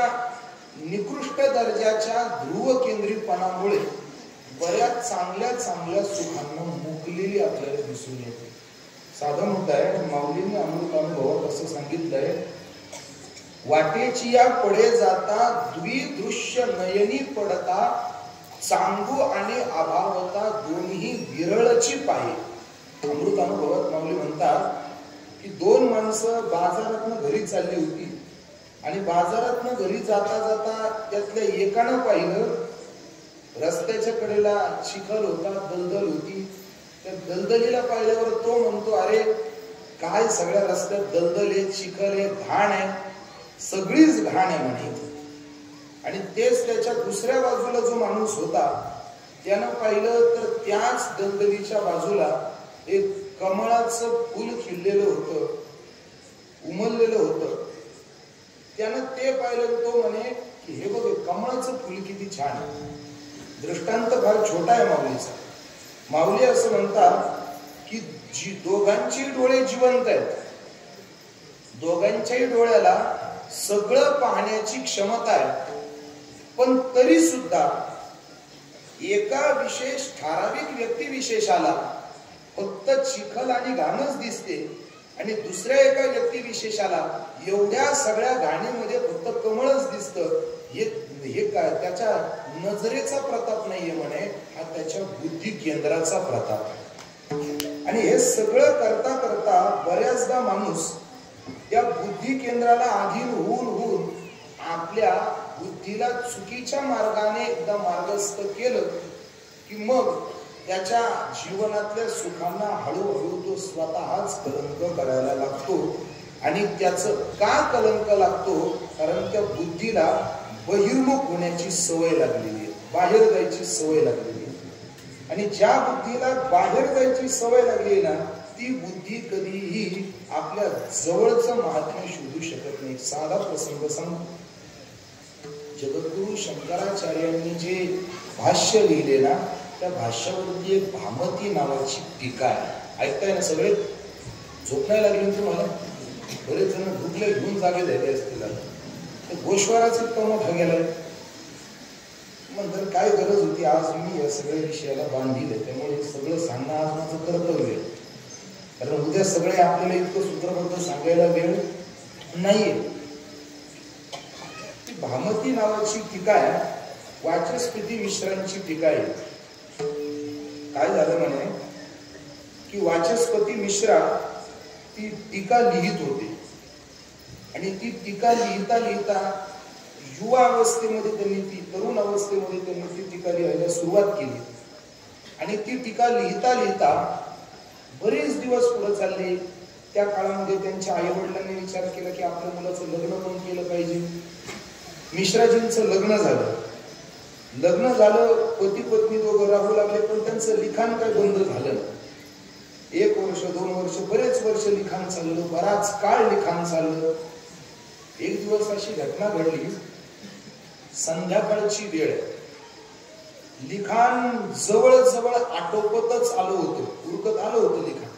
निकृष्ट दर्जाच्या ध्रुव केंद्रीपणामुळे बऱ्याच चांगल्या चांगल्या सुखांना मुकलेली आपल्याला दिसून येते. साधा मुद्दा आहे, माऊलीने अमृत अनुभवात असं सांगितलंय वाटेची या पडे जाता द्विदृश्य नयनी पडता चांगू आणि अभावता दोन्ही विरळची पाहे. अमृत अनुभवात माऊली म्हणतात की दोन माणसं बाजारातनं घरी चालली होती आणि बाजारातनं घरी जाता जाता त्यातल्या एकानं पाहिलं रस्त्याच्या कडेला चिखल होता, दलदल होती. त्या दलदलीला पाहिल्यावर तो म्हणतो, अरे काय सगळ्या रस्त्यात दलदल आहे, चिखल आहे, घाण आहे, सगळीच घाण आहे म्हणे. आणि तेच त्याच्या दुसऱ्या बाजूला जो माणूस होता त्यानं पाहिलं तर त्याच दलदलीच्या बाजूला एक कमळाचं फूल खिळलेलं होतं, उमललेलं होतं. त्यानं ते पाहिलं, तो म्हणे की हे बघ कमळाचं फूल किती छान आहे. दृष्टांत फार छोटा आहे माऊलीचा. माऊली असं म्हणतात की दोघांची डोळे जिवंत आहेत, दोघांच्याही डोळ्याला सगळं पाहण्याची क्षमता आहे, पण तरी सुद्धा एका विशेष ठराविक व्यक्तिविशेषाला फक्त चिखल आणि घाणच दिसते आणि दुसऱ्या एका व्यक्तिविशेषाला एवढ्या सगळ्या घाणीमध्ये फक्त कमळच दिसतं. हे काय त्याच्या नजरेचा प्रताप नाहीये म्हणे, हा त्याच्या बुद्धी केंद्राचा प्रताप आहे. आणि हे सगळं करता करता बऱ्याचदा माणूस त्या बुद्धी केंद्राला अधीन होऊन आपल्या बुद्धीला चुकीच्या मार्गाने एकदा मार्गस्थ केलं की मग त्याच्या जीवनातल्या सुखांना हळूहळू तो स्वतःच कलंक करायला लागतो. आणि त्याचं का कलंक लागतो? कारण त्या बुद्धीला बहिर्मुख होण्याची सवय लागलेली आहे, बाहेर जायची सवय लागलेली आहे. आणि ज्या बुद्धीला बाहेर जायची सवय लागली ना, ती बुद्धी कधीही आपल्या जवळचं महात्म्य शोधू शकत नाही. साधा प्रसंग सांगतो. जगद्गुरु शंकराचार्यांनी जे भाष्य लिहिले ना, त्या भाष्यावरती एक भामती नावाची टीका आहे. ऐकताय ना सगळे? झोप नाही लागली तुम्हाला? बरेच जण भुकले घेऊन जागे झाले असतील. गोश्वाराच इतका मोठा गेलाय. नंतर काय गरज होती? आज मी या सगळ्या विषयाला बांधील, त्यामुळे सगळं सांगणं आज माझं कर्तव्य आहे. कारण उद्या सगळे आपल्याला इतकं सूत्रबद्ध सांगायला वेळ नाहीये. ती भामती नावाची टीका आहे, वाचस्पती मिश्रांची टीका आहे. काय झालं म्हणे की वाचस्पती मिश्रा ती टीका लिहित होते आणि ती टीका लिहिता लिहिता युवा अवस्थेमध्ये त्यांनी तरुण अवस्थेमध्ये त्यांनी ती टीका लिहायला सुरुवात केली. आणि ती टीका लिहिता लिहिता बरेच दिवस पुढे चालले. त्या काळामध्ये त्यांच्या आई वडिलांनी विचार केला की आपल्या मुलाचं लग्न पण केलं पाहिजे. मिश्राजींचं लग्न झालं. पती पत्नी दोघं राहू लागले, पण त्यांचं लिखाण काय बंद झालं. 1 वर्ष 2 वर्ष बरेच वर्ष लिखाण चाललं, बराच काळ लिखाण चाललं. एक दिवस अशी घटना घडली, संध्याकाळची वेळ, लिखाण जवळ आटोपतच आलं होतं, उरकत आलं होतं लिखाण.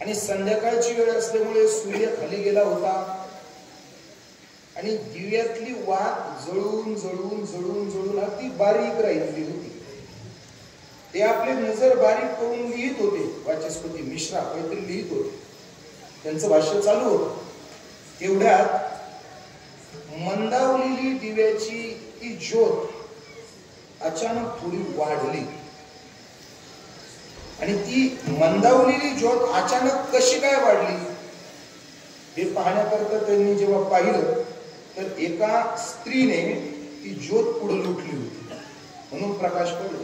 आणि संध्याकाळची वेळ असल्यामुळे सूर्य खाली गेला होता आणि दिव्यातली वात जळून अगदी बारीक राहिली होती. ते आपले नजर बारीक करून लिहित होते. वाचस्पती मिश्रा काहीतरी लिहित होते, त्यांचं भाष्य चालू होतं. तेवढ्यात मंदावलेली दिव्याची ती ज्योत अचानक थोडी वाढली. आणि ती मंदावलेली ज्योत अचानक कशी काय वाढली हे पाहण्याकरता त्यांनी जेव्हा पाहिलं तर एका स्त्रीने ती ज्योत पुढे लुटली होती म्हणून प्रकाश पडला.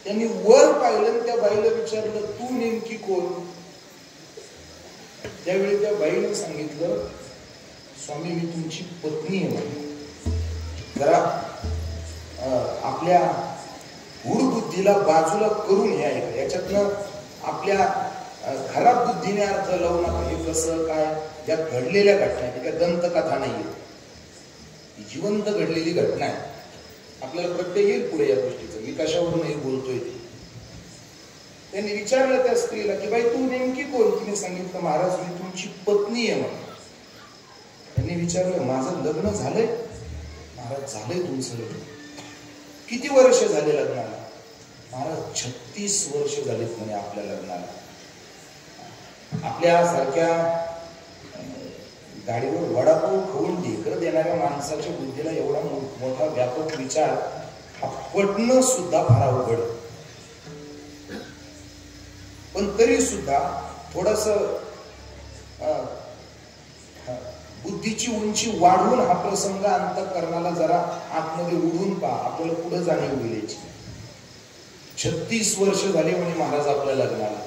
त्यांनी वर पाहिलं आणि त्या बाईला विचारलं, तू नेमकी कोण? त्यावेळी त्या बाईने सांगितलं, स्वामी मी तुमची पत्नी आहे. जरा आपल्या गूढ बुद्धीला बाजूला करून याच्यातनं आपल्या खराब बुद्धीने अर्थ लावू नका. हे कसं काय, या घडलेल्या घटना आहे, त्या दंतकथा नाहीये, जिवंत घडलेली घटना आहे. आपल्याला प्रत्येक येईल पुढे या गोष्टीचं, मी कशावरून बोलतोय. त्यांनी विचारलं त्या स्त्रीला की बाई तू नेमकी कोण? तिने सांगितलं, महाराज मी तुमची पत्नी आहे म्हणून. त्यांनी विचारलं, माझं लग्न झालंय? महाराज झालंय तुमचं लग्न. किती वर्ष झाले लग्नाला? महाराज 36 वर्ष झालीत म्हणे आपल्या लग्नाला. आपल्या सारख्या गाडीवर वडापाव खाऊन ढेकर देणाऱ्या माणसाच्या बुद्धीला एवढा मोठा व्यापक विचार हा पटणं सुद्धा फार अवघड. पण तरी सुद्धा थोडस बुद्धीची उंची वाढवून हा प्रसंग अंतःकरणाला जरा आतमध्ये उडून पहा, आपल्याला पुढे जाणीव होईल याची. 36 वर्ष झाले म्हणे महाराज आपल्या लग्नाला.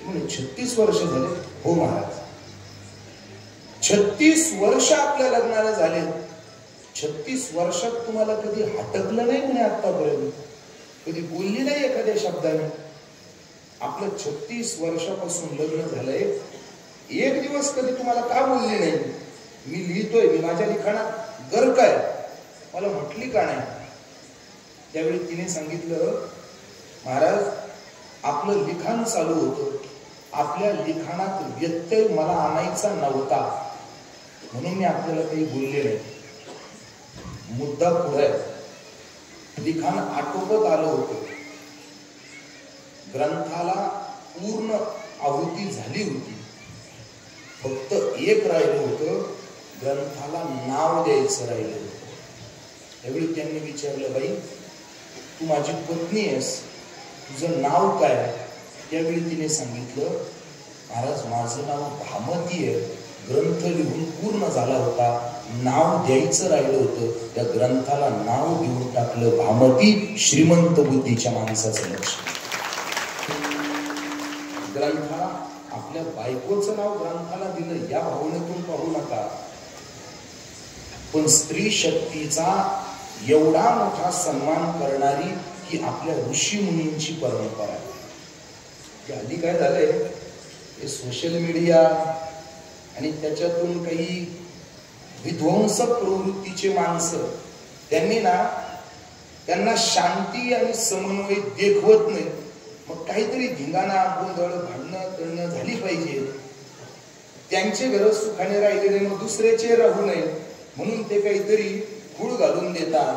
म्हणे 36 वर्ष झाले? हो महाराज, 36 वर्ष आपल्या लग्नाला झाले. 36 वर्षात तुम्हाला कधी हटकलं नाही म्हणे आतापर्यंत, कधी बोलली नाही एखाद्या शब्दाने. आपलं 36 वर्षापासून लग्न झालंय, एक दिवस कधी तुम्हाला का बोलली नाही? मी लिहितोय, मी माझ्या लिखाणात गर्क आहे, मला म्हटली का नाही? त्यावेळी तिने सांगितलं, महाराज आपलं लिखाण चालू होतं, आपल्या लिखाणात व्यत्यय मला आणायचा नव्हता म्हणून मी आपल्याला काही बोलले नाही. मुद्दा पुढे, लिखाण आटोपत आलं होतं, ग्रंथाला पूर्ण आहुती झाली होती, फक्त एक राहिलं होतं, ग्रंथाला नाव द्यायचं राहिलं होतं. त्यावेळी त्यांनी विचारलं, बाई तू माझी पत्नी आहेस, तुझं नाव काय? त्यावेळी तिने सांगितलं, महाराज माझं नाव भामती आहे, ग्रंथ लिहून पूर्ण झाला होता, नाव द्यायचं राहिलं होतं, त्या ग्रंथाला नाव देऊन टाकलं भामती. श्रीमंत बुद्धीच्या माणसाचं लक्ष. ग्रंथाला आपल्या बायकोचं नाव ग्रंथाला दिलं या भावनेतून पाहू नका, पण स्त्री शक्तीचा एवढा मोठा सन्मान करणारी ही आपल्या ऋषी मुनींची परंपरा आहे. हल्ली काय झालंय, हे सोशल मीडिया आणि त्याच्यातून काही विध्वंसक प्रवृत्तीचे माणसं, त्यांना शांती आणि समन्वय देखवत नाही. मग काहीतरी धिंगाणा, गोंधळ, भांडणं करणं झाली पाहिजे. त्यांचे घर सुखाने राहिले नाही, मग दुसऱ्याचे राहू नये म्हणून ते काहीतरी खूळ घालून देतात.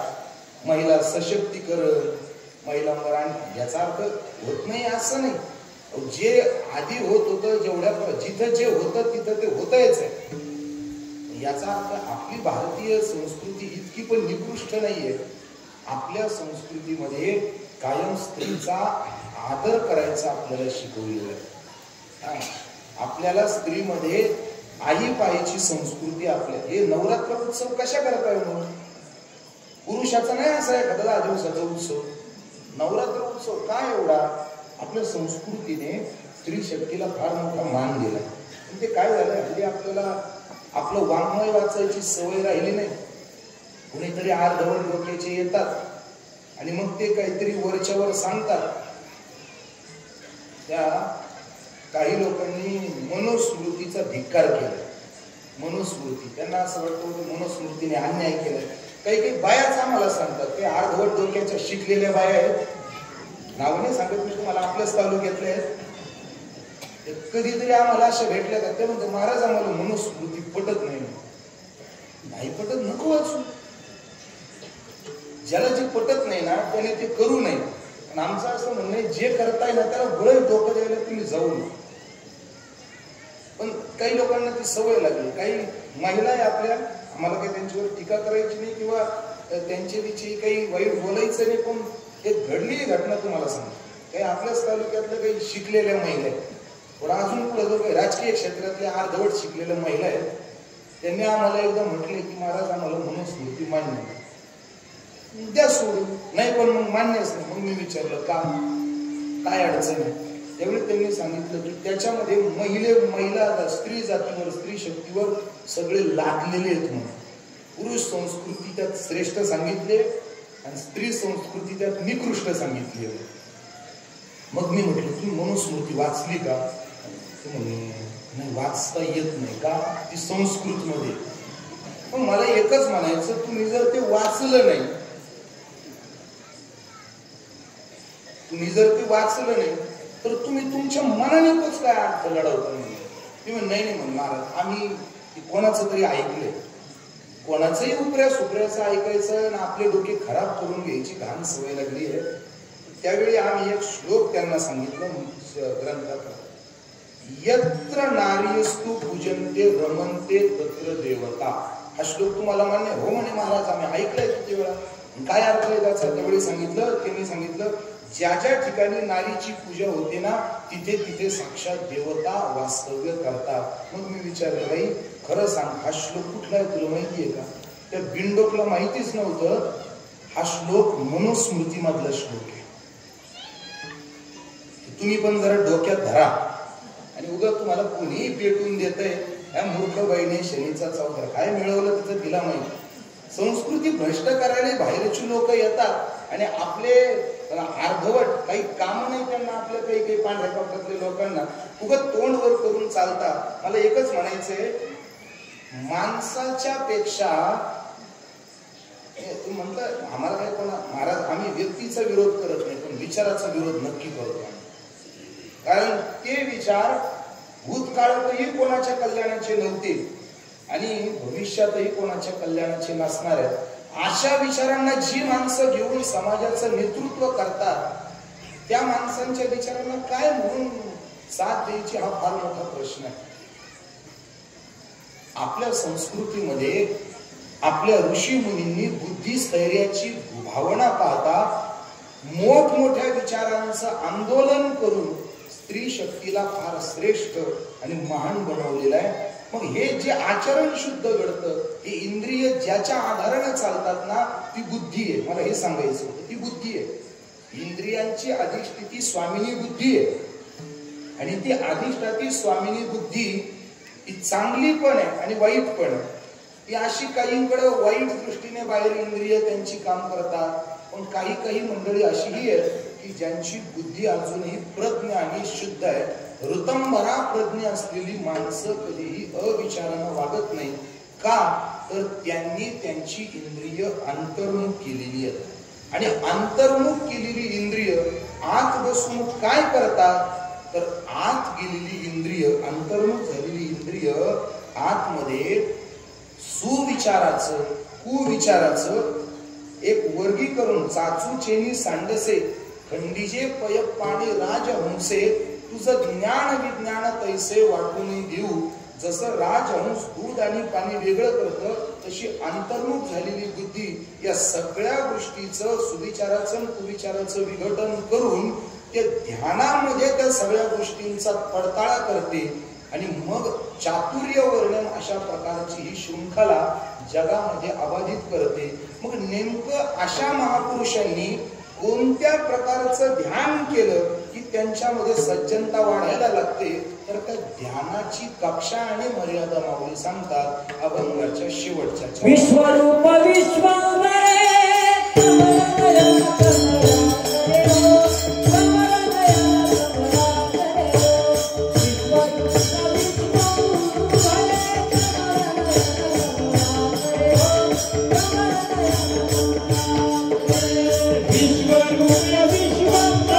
महिला सशक्तीकरण, महिला मरण, याचा अर्थ होत नाही असं नाही. जे आधी होत होतं, जेवढ्या जिथं जे होतं तिथं ते होतच आहे. याचा अर्थ आपली भारतीय संस्कृती इतकी पण निकृष्ट नाहीये. आपल्या संस्कृतीमध्ये कायम स्त्रीचा आदर करायचा आपल्याला शिकवलेलं आहे. आपल्याला स्त्रीमध्ये आई पायाची संस्कृती आपल्या. हे नवरात्र उत्सव कशा करताय मग? पुरुषाचा नाही असा एखादा दिवसाचा उत्सव. नवरात्र उत्सव काय एवढा? आपल्या संस्कृतीने स्त्री शक्तीला फार मोठा मान दिला. पण ते काय झालं, हल्ली आपल्याला आपलं वाङ्मय वाचायची सवय राहिली नाही. कुणीतरी अर्धवट डोक्याचे येतात आणि मग ते काहीतरी वरच्यावर सांगतात. त्या काही लोकांनी मनुस्मृतीचा धिक्कार केला. मनुस्मृती, त्यांना असं वाटतं मनुस्मृतीने अन्याय केलाय. काही बायाच आम्हाला सांगतात, ते अर्धवट डोक्याच्या शिकलेल्या बाया आहेत, नावाने सांगत मी तुम्हाला, आपल्याच तालुक्यातले आहेत. कधीतरी आम्हाला अशा भेटल्या का, ते म्हणते महाराज आम्हाला मनुस्मृती पटत नाही पटत, नको वाचू. ज्याला जे पटत नाही ना त्याने ते करू नये. पण आमचं असं म्हणणं आहे, जे करताय ना त्याला बळ डोकं द्यायला तुम्ही जाऊ नये. पण काही लोकांना ती सवय लागली. काही महिला आहे आपल्या, आम्हाला काही त्यांच्यावर टीका करायची नाही किंवा त्यांच्याविषयी काही वाईट बोलायचं नाही. पण एक घडली घटना तुम्हाला सांगतो. काही आपल्याच तालुक्यातल्या काही शिकलेल्या महिला आहेत, थोडा अजून पुढे जो काही राजकीय क्षेत्रातल्या अर्धवट शिकलेल्या महिला आहेत, त्यांनी आम्हाला एकदा म्हटले की महाराज आम्हाला मनुस्मृती मान्य नाही, द्या सोडून. नाही पण मग मान्यच नाही. मग मी विचारलं का, काय अडचण आहे? त्यावेळी त्यांनी सांगितलं की त्याच्यामध्ये महिला स्त्री जातीवर, स्त्री शक्तीवर सगळे लादलेले आहेत म्हणून. पुरुष संस्कृती त्यात श्रेष्ठ सांगितले आणि स्त्री संस्कृती त्यात निकृष्ट सांगितली. मग मी म्हटलं तुम्ही मनुस्मृती वाचली का? ते म्हणे नाही, वाचता येत नाही का, ती संस्कृत मध्ये. मग मला एकच म्हणायचं, तुम्ही जर ते वाचलं नाही, तर तुम्ही तुमच्या मनाने कोच काय अर्थ लढवता नाही. मी म्हण नाही म्हण महाराज, आम्ही कोणाचं तरी ऐकलंय, कोणाचंही उपऱ्या सुपऱ्याचं ऐकायचं आणि आपले डोके खराब करून घ्यायची घाण सवय लागली आहे. त्यावेळी आम्ही एक श्लोक त्यांना सांगितलं ग्रंथात. यत्र नारीस्तु पूजन्ते रमन्ते तत्र देवता. हा श्लोक तुम्हाला मान्य? हो म्हणे महाराज, आम्ही ऐकलंय किती वेळा. काय अर्थ आहे त्याचा? त्यावेळी सांगितलं, त्यांनी सांगितलं, ज्या ज्या ठिकाणी नारीची पूजा होते ना, तिथे तिथे साक्षात देवता वास्तव्य करतात. मग मी विचारलं, बाई खरं सांग, हा श्लोक कुठला आहे, तुला माहितीये का? त्या बिंडोकला माहितीच नव्हतं. हा श्लोक मनुस्मृती मधला श्लोक आहे. तुम्ही पण जरा डोक्यात धरा. आणि उगा तुम्हाला कोणीही पेटून देतंय, या मूर्ख बाईने शनीचा चौथा काय मिळवलं तिचं तिला माहिती. संस्कृती भ्रष्ट करायला बाहेरची लोक येतात आणि आपले अर्धवट काही काम नाही त्यांना, आपल्या काही काही पांढऱ्या कपड्यातल्या लोकांना उगा तोंड वर करून चालतात. मला एकच म्हणायचंय, माणसाच्या पेक्षा तू म्हणतं आम्हाला काय कोणा महाराज, आम्ही व्यक्तीचा विरोध करत नाही, पण विचाराचा विरोध नक्की करतो. कारण ते विचार भूतकाळातही कोणाच्या कल्याणाचे नव्हते आणि भविष्यातही कोणाच्या कल्याणाचे नसणार आहेत. अशा विचारांना जी माणसं घेऊन समाजाचं नेतृत्व करतात, त्या माणसांच्या विचारांना काय म्हणून साथ द्यायची, हा फार मोठा प्रश्न आहे. आपल्या संस्कृतीमध्ये आपल्या ऋषी मुनींनी बुद्धिस्थैर्याची भावना पाहता मोठमोठ्या विचारांचं आंदोलन करून स्त्री शक्तीला फार श्रेष्ठ आणि महान बनवलेलं आहे. मग हे जे आचरण शुद्ध घडतं, हे इंद्रिय ज्याच्या आधाराने चालतात ना, ती बुद्धी आहे. मला हे सांगायचं होतं, ती बुद्धी आहे. इंद्रियांची अधिष्ठिती स्वामिनी बुद्धी आहे आणि ती अधिष्ठाती स्वामिनी बुद्धी ही चांगली पण आहे आणि वाईट पण आहे. ती अशी काहींकडे वाईट दृष्टीने बाहेर इंद्रिय त्यांची काम करतात, पण काही काही मंडळी अशीही आहेत की ज्यांची बुद्धी अजूनही प्रज्ञ आणि शुद्ध आहे. ऋतंभरा प्रज्ञ असलेली माणसं कधीही अविचारानं वागत नाही. का तर त्यांनी त्यांची इंद्रिय अंतर्मुख केलेली आहेत आणि अंतर्मुख केलेली इंद्रिय आत बसून काय करतात, तर आत गेलेली इंद्रिय, अंतर्मुख झालेली इंद्रिय आतमध्ये सुविचाराचं कुविचाराचं एक वर्गीकरण, चाचू चेनी सांडसे खंडीजे पय पाणी राजहंसे, तुझं ज्ञान विज्ञान तैसे वाटून देऊ. जसं राजहंस दूध आणि पाणी वेगळं करतं, तशी अंतर्मुख झालेली बुद्धी या सगळ्या गोष्टीचं सुविचाराचं कुविचाराचं विघटन करून ते ध्यानामध्ये त्या सगळ्या गोष्टींचा पडताळा करते आणि मग चातुर्य वर्णन अशा प्रकारची ही शृंखला जगामध्ये अबाधित करते. मग नेमकं अशा महापुरुषांनी कोणत्या प्रकारचं ध्यान केलं की त्यांच्यामध्ये सज्जनता वाढायला लागते, तर त्या ध्यानाची कक्षा आणि मर्यादा माऊली सांगतात अभंगाच्या शेवटच्या. विश्वरूप विश्वंभरे विश्वरूप विश्वंभरे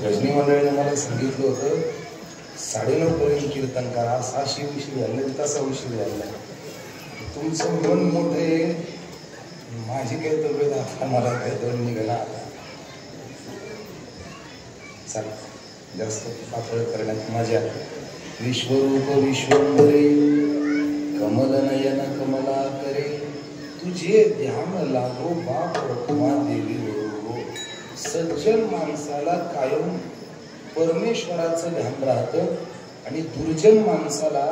गजनी मंडळीने मला सांगितलं होतं 9:30 पर्यंत कीर्तन करा, 600 उशीर झाले, तसा उशीर झाला. तुमचं मन मोठे, माझी काही तब्येत आता मला काही दोन निघाला आता. चला जास्त पातळ करण्यात मजा. विश्वरूप विश्वंभरे कमल नयन कमला करे, तुझे ध्यान लागो बाप रखुमा देवी हो. सज्जन माणसाला कायम परमेश्वराचं ध्यान राहतं आणि दुर्जन माणसाला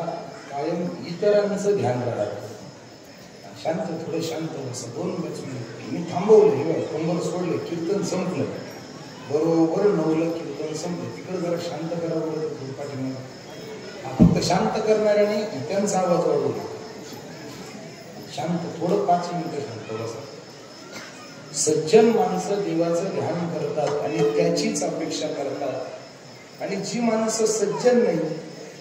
कायम इतरांचं ध्यान राहतं. शांत, थोडं शांत बसा. 2 मिनिट मी थांबवलं, कंबर सोडले, कीर्तन संपलं. बरोबर 9ला कीर्तन संपलं. तिकडे जरा शांत करा बरं पाठीमागे. फक्त शांत करणाऱ्याने त्यांचा आवाज वाढवला. शांत, थोडं 5 मिनिटं शांत बसा. सज्जन माणसं देवाचं ध्यान करतात आणि त्याचीच अपेक्षा करतात, आणि जी माणसं सज्जन नाही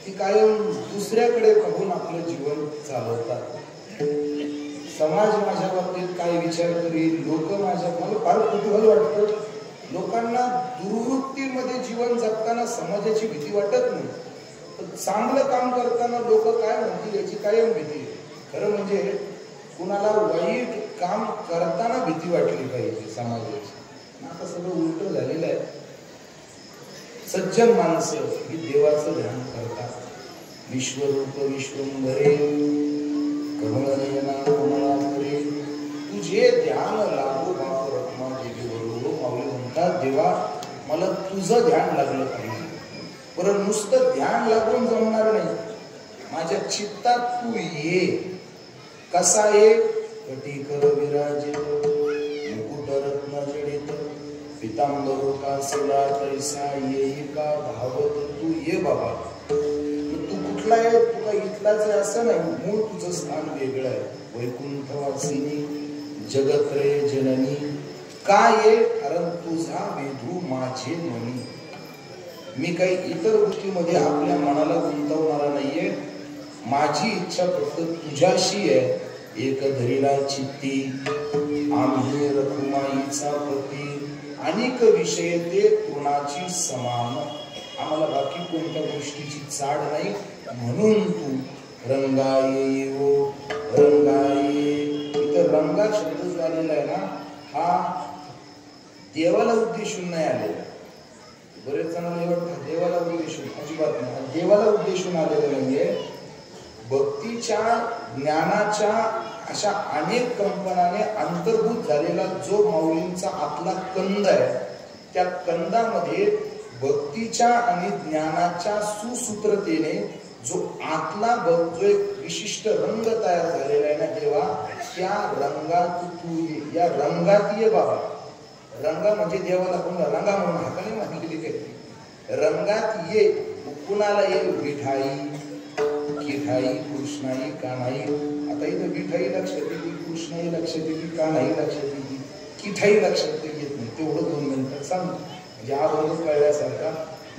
ती कायम दुसऱ्याकडे पाहून आपलं जीवन चालवतात. समाज माझ्या बाबतीत काय विचार करील, लोक मला फार कुतूहल वाटतं. लोकांना दुर्वृत्तीमध्ये जीवन जगताना समाजाची भीती वाटत नाही, पण चांगलं काम करताना लोक काय म्हणतील याची कायम भीती. खरं म्हणजे कुणाला वाईट काम करताना भीती वाटली पाहिजे समाजाची. आता सगळं उलट झालेलं आहे. सज्जन माणसं ही देवाचं ध्यान करतात. विश्वरूप विश्वंभरे कमळनयना कमळांबरे तुझे ध्यान लागू बाप रत्ना देवी बरोबर. माऊली म्हणतात देवा मला तुझं ध्यान लागलं पाहिजे. बरं नुसतं ध्यान लागून जमणार नाही. माझ्या चित्तात तू ये. कसा ये? कटिकर विराजे मुकुट रत्न जडित पितांबर कासला तैसा येई का भावत. तू ये बाबा. तू कुठला आहे? तू का इथलाच आहे असं नाही. मूळ तुझं स्थान वेगळं आहे. वैकुंठ वासिनी जगत रे जननी. काय आहे? कारण तुझा वेधू माझे मनी. मी काही इतर गोष्टीमध्ये आपल्या मनाला गुंतवणारा नाहीये. माझी इच्छा फक्त तुझ्याशी आहे. एक धरीला चित्ती आम्ही रखुमाईचा पती अनेक विषय ते तृणाची समान. आम्हाला बाकी कोणत्या गोष्टीची चाड नाही. म्हणून तू रंगाये ओ रंगाये. इथं रंगा शब्द जो आलेला आहे ना हा देवाला उद्देशून नाही आलेला. बरेच जणांना वाटतं देवाला उद्देशून. अजिबात नाही. देवाला उद्देशून आलेलं नाहीये. भक्तीच्या ज्ञानाच्या अशा अनेक कंपनाने अंतर्भूत झालेला जो माऊलींचा आतला कंद आहे त्या कंदामध्ये भक्तीच्या आणि ज्ञानाच्या सुसूत्रतेने जो आतला जो एक विशिष्ट रंग तयार झालेला आहे ना देवा त्या रंगात तू ये. या रंगात ये बाबा. रंगा म्हणजे देवाला कोण रंगा म्हणून हाताने मानलेली काही. रंगात ये. कुणाला ये? विठाई किठाई कृष्णाई कान्हाई. आता इथं विठाई लक्षात येते, कृष्णाई लक्षात येते, कान्हाई लक्षात येते, किठाई लक्षात येत नाही. तेवढं 2 मिनिटात सांगतो म्हणजे अभंग कळल्यासारखा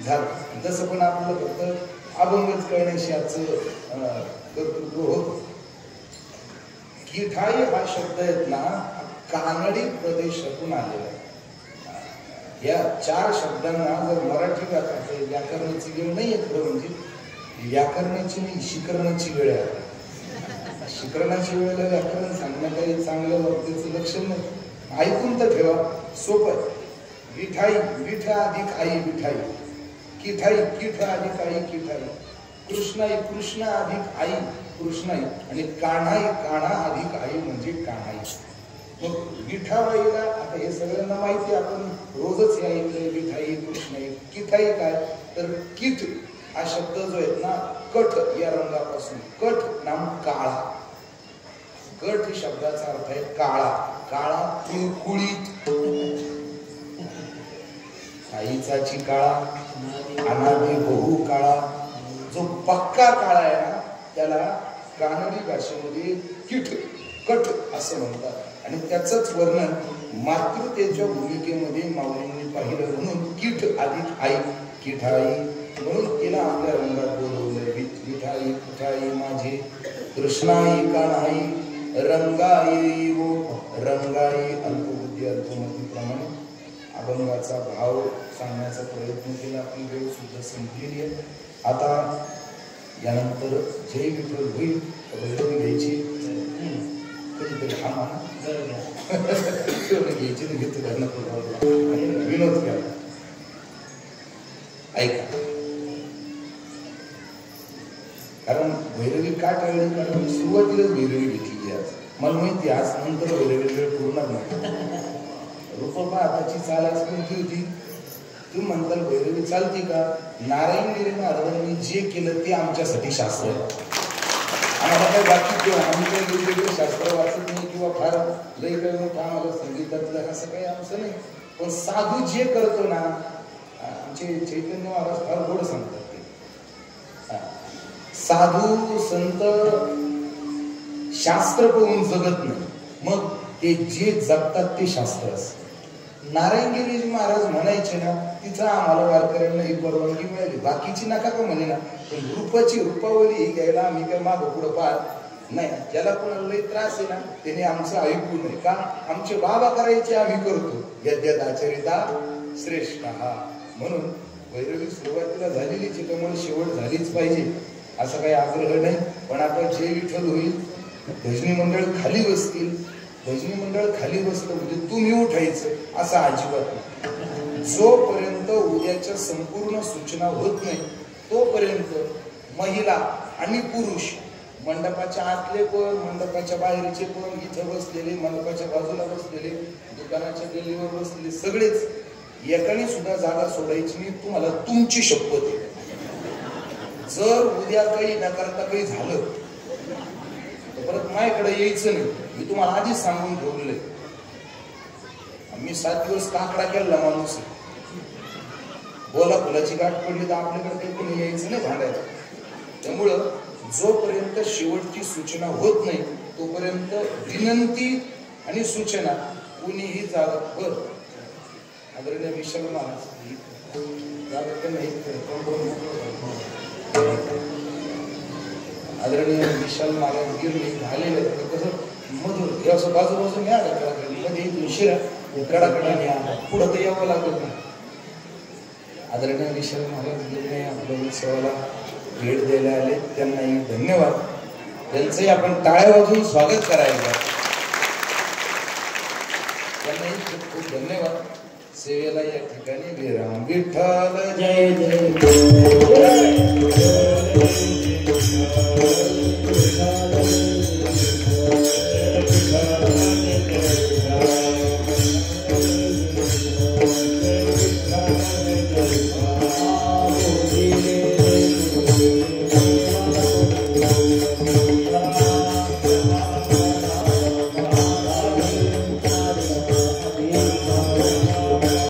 झालं. जसं पण आपल्याला फक्त अभंगच कळण्याशी आजचं कर्तृत्व होत. किठाई हा शब्द आहेत ना कानडी प्रदेशातून आलेला आहे. या 4 शब्दांना जर मराठी व्याकरणाची वेळ नाही आहे. खरं म्हणजे व्याकरणाची नाही शिकरणाची वेळ आहे. शिकरणाची वेळेला व्याकरण सांगणं काही चांगल्या वक्तेचं लक्षण नाही. ऐकून तर ठेवा. सोपं आहे. विठाई विठ अधिक आई विठाई. किठाई किठ अधिक आई किठाई. कृष्णाई कृष्ण अधिक आई कृष्णाई. आणि कान्हाई कान्हा अधिक आई म्हणजे कान्हाई. मग विठाबाईला आता हे सगळ्यांना माहिती आपण रोजच हे ऐकलंय. विठाई कृष्णाई. किठाई काय तर किठ हा शब्द जो आहे ना कठ या रंगापासून. कठ नाम काळा. कठ शब्दाचा अर्थ आहे काळा. काळा कुळकुळीत. आईचाची काळा अनादी बहु काळा. जो पक्का काळा आहे ना त्याला कानडी भाषेमध्ये किठ कठ असं म्हणतात. आणि त्याचंच वर्णन मातृतेच्या भूमिकेमध्ये माऊलींनी पाहिलं. म्हणून किठ अधिक आई किठाई. म्हणून तिला आपल्या रंगात बोलवलंय. विठाई कुठाई माझे कृष्णाई कान्हाई रंगाई ओ रंगाई. अल्पबुद्धी अल्पमतीप्रमाणे अभंगाचा भाव सांगण्याचा प्रयत्न केला. आपली वेळ सुद्धा संपलेली आहे. आता यानंतर जय विठ्ठल होईल. भैरवी घ्यायची कधीतरी हा म्हणा घ्यायची घेतो विनोद घ्या. ऐका. कारण भैरवी का टाळली? कारण मी सुरुवातीलाच भैरवी घेतली आज. मला माहिती आज नंतर भैरवी वेळ पूर्ण नाही. रूपा आताची चाल आज कोणती होती? तुम्ही म्हणताल भैरवी चालती का? नारायणगिरी महाराजांनी जे केलं ते आमच्यासाठी शास्त्र आहे. आम्हाला काय बाकी किंवा आम्ही काही वेगवेगळे शास्त्र वाचत नाही किंवा फार लई काही मोठं आम्हाला संगीतातलं असं काही आमचं नाही. पण साधू जे करतो ना आमचे चैतन्य महाराज फार गोड सांगतात ते. साधू संत शास्त्र करून जगत नाही. मग ते जे जगतात ते शास्त्र असतं. नारायणगिरी महाराज म्हणायचे ना तिथं आम्हाला वारकऱ्यांना ही परवानगी मिळाली. बाकीची नका का म्हणे ना. पण रूपाची रूपावली ही घ्यायला आम्ही काय मागं पुढं पाहत नाही. ज्याला कोणाला लई त्रास आहे ना त्याने आमचं ऐकू नये. का? आमचे बाबा करायचे आम्ही करतो. यद्यदाचरिता श्रेष्ठ हा. म्हणून भैरवी सुरुवातीला झालेलीच त्यामुळे शेवट झालीच पाहिजे असं काही आग्रह नाही. पण आता जे विठ्ठल होईल भजनी मंडळ खाली बसतील, भजनी मंडळ खाली बसलं म्हणजे तुम्ही उठायचं असं अजिबात नाही. जोपर्यंत उद्याच्या संपूर्ण सूचना होत नाही तोपर्यंत महिला आणि पुरुष, मंडपाच्या आतले पण, मंडपाच्या बाहेरचे पण, इथं बसलेले, मंडपाच्या बाजूला बसलेले, दुकानाच्या गल्लीवर बसलेले सगळेच एकाने सुद्धा जागा सोडायची नाही. तुम्हाला तुमची शपथ आहे. जर उद्या काही नकारता काही झालं तर परत माझ्याकडे यायचं नाही. मी तुम्हाला आधीच सांगून ठेवलंय. मी 7 दिवस काकडा केला माणूस आहे. बोला फुलाची गाठ पडली तर आपल्याकडे काही कोणी यायचं नाही भांडायला. त्यामुळं जोपर्यंत शेवटची सूचना होत नाही तोपर्यंत विनंती आणि सूचना कुणीही जागा बर आदरणीय विशाल महाराज जागा नाही. आदरणीय विशाल महाराज गिरणी झालेले कसं मधूर हे असं बाजूबाजू न्या मध्ये इथून शिरा कडाकडा न्या पुढं तर यावं लागत नाही. आदरणीय विशाल महाराज गिरणी आपल्या उत्सवाला भेट द्यायला आले, त्यांनाही धन्यवाद. त्यांचंही आपण टाळ्या वाजवून स्वागत करायचं. त्यांनाही खूप खूप धन्यवाद. सेवेला या ठिकाणी विराम. विठ्ठल जय जय.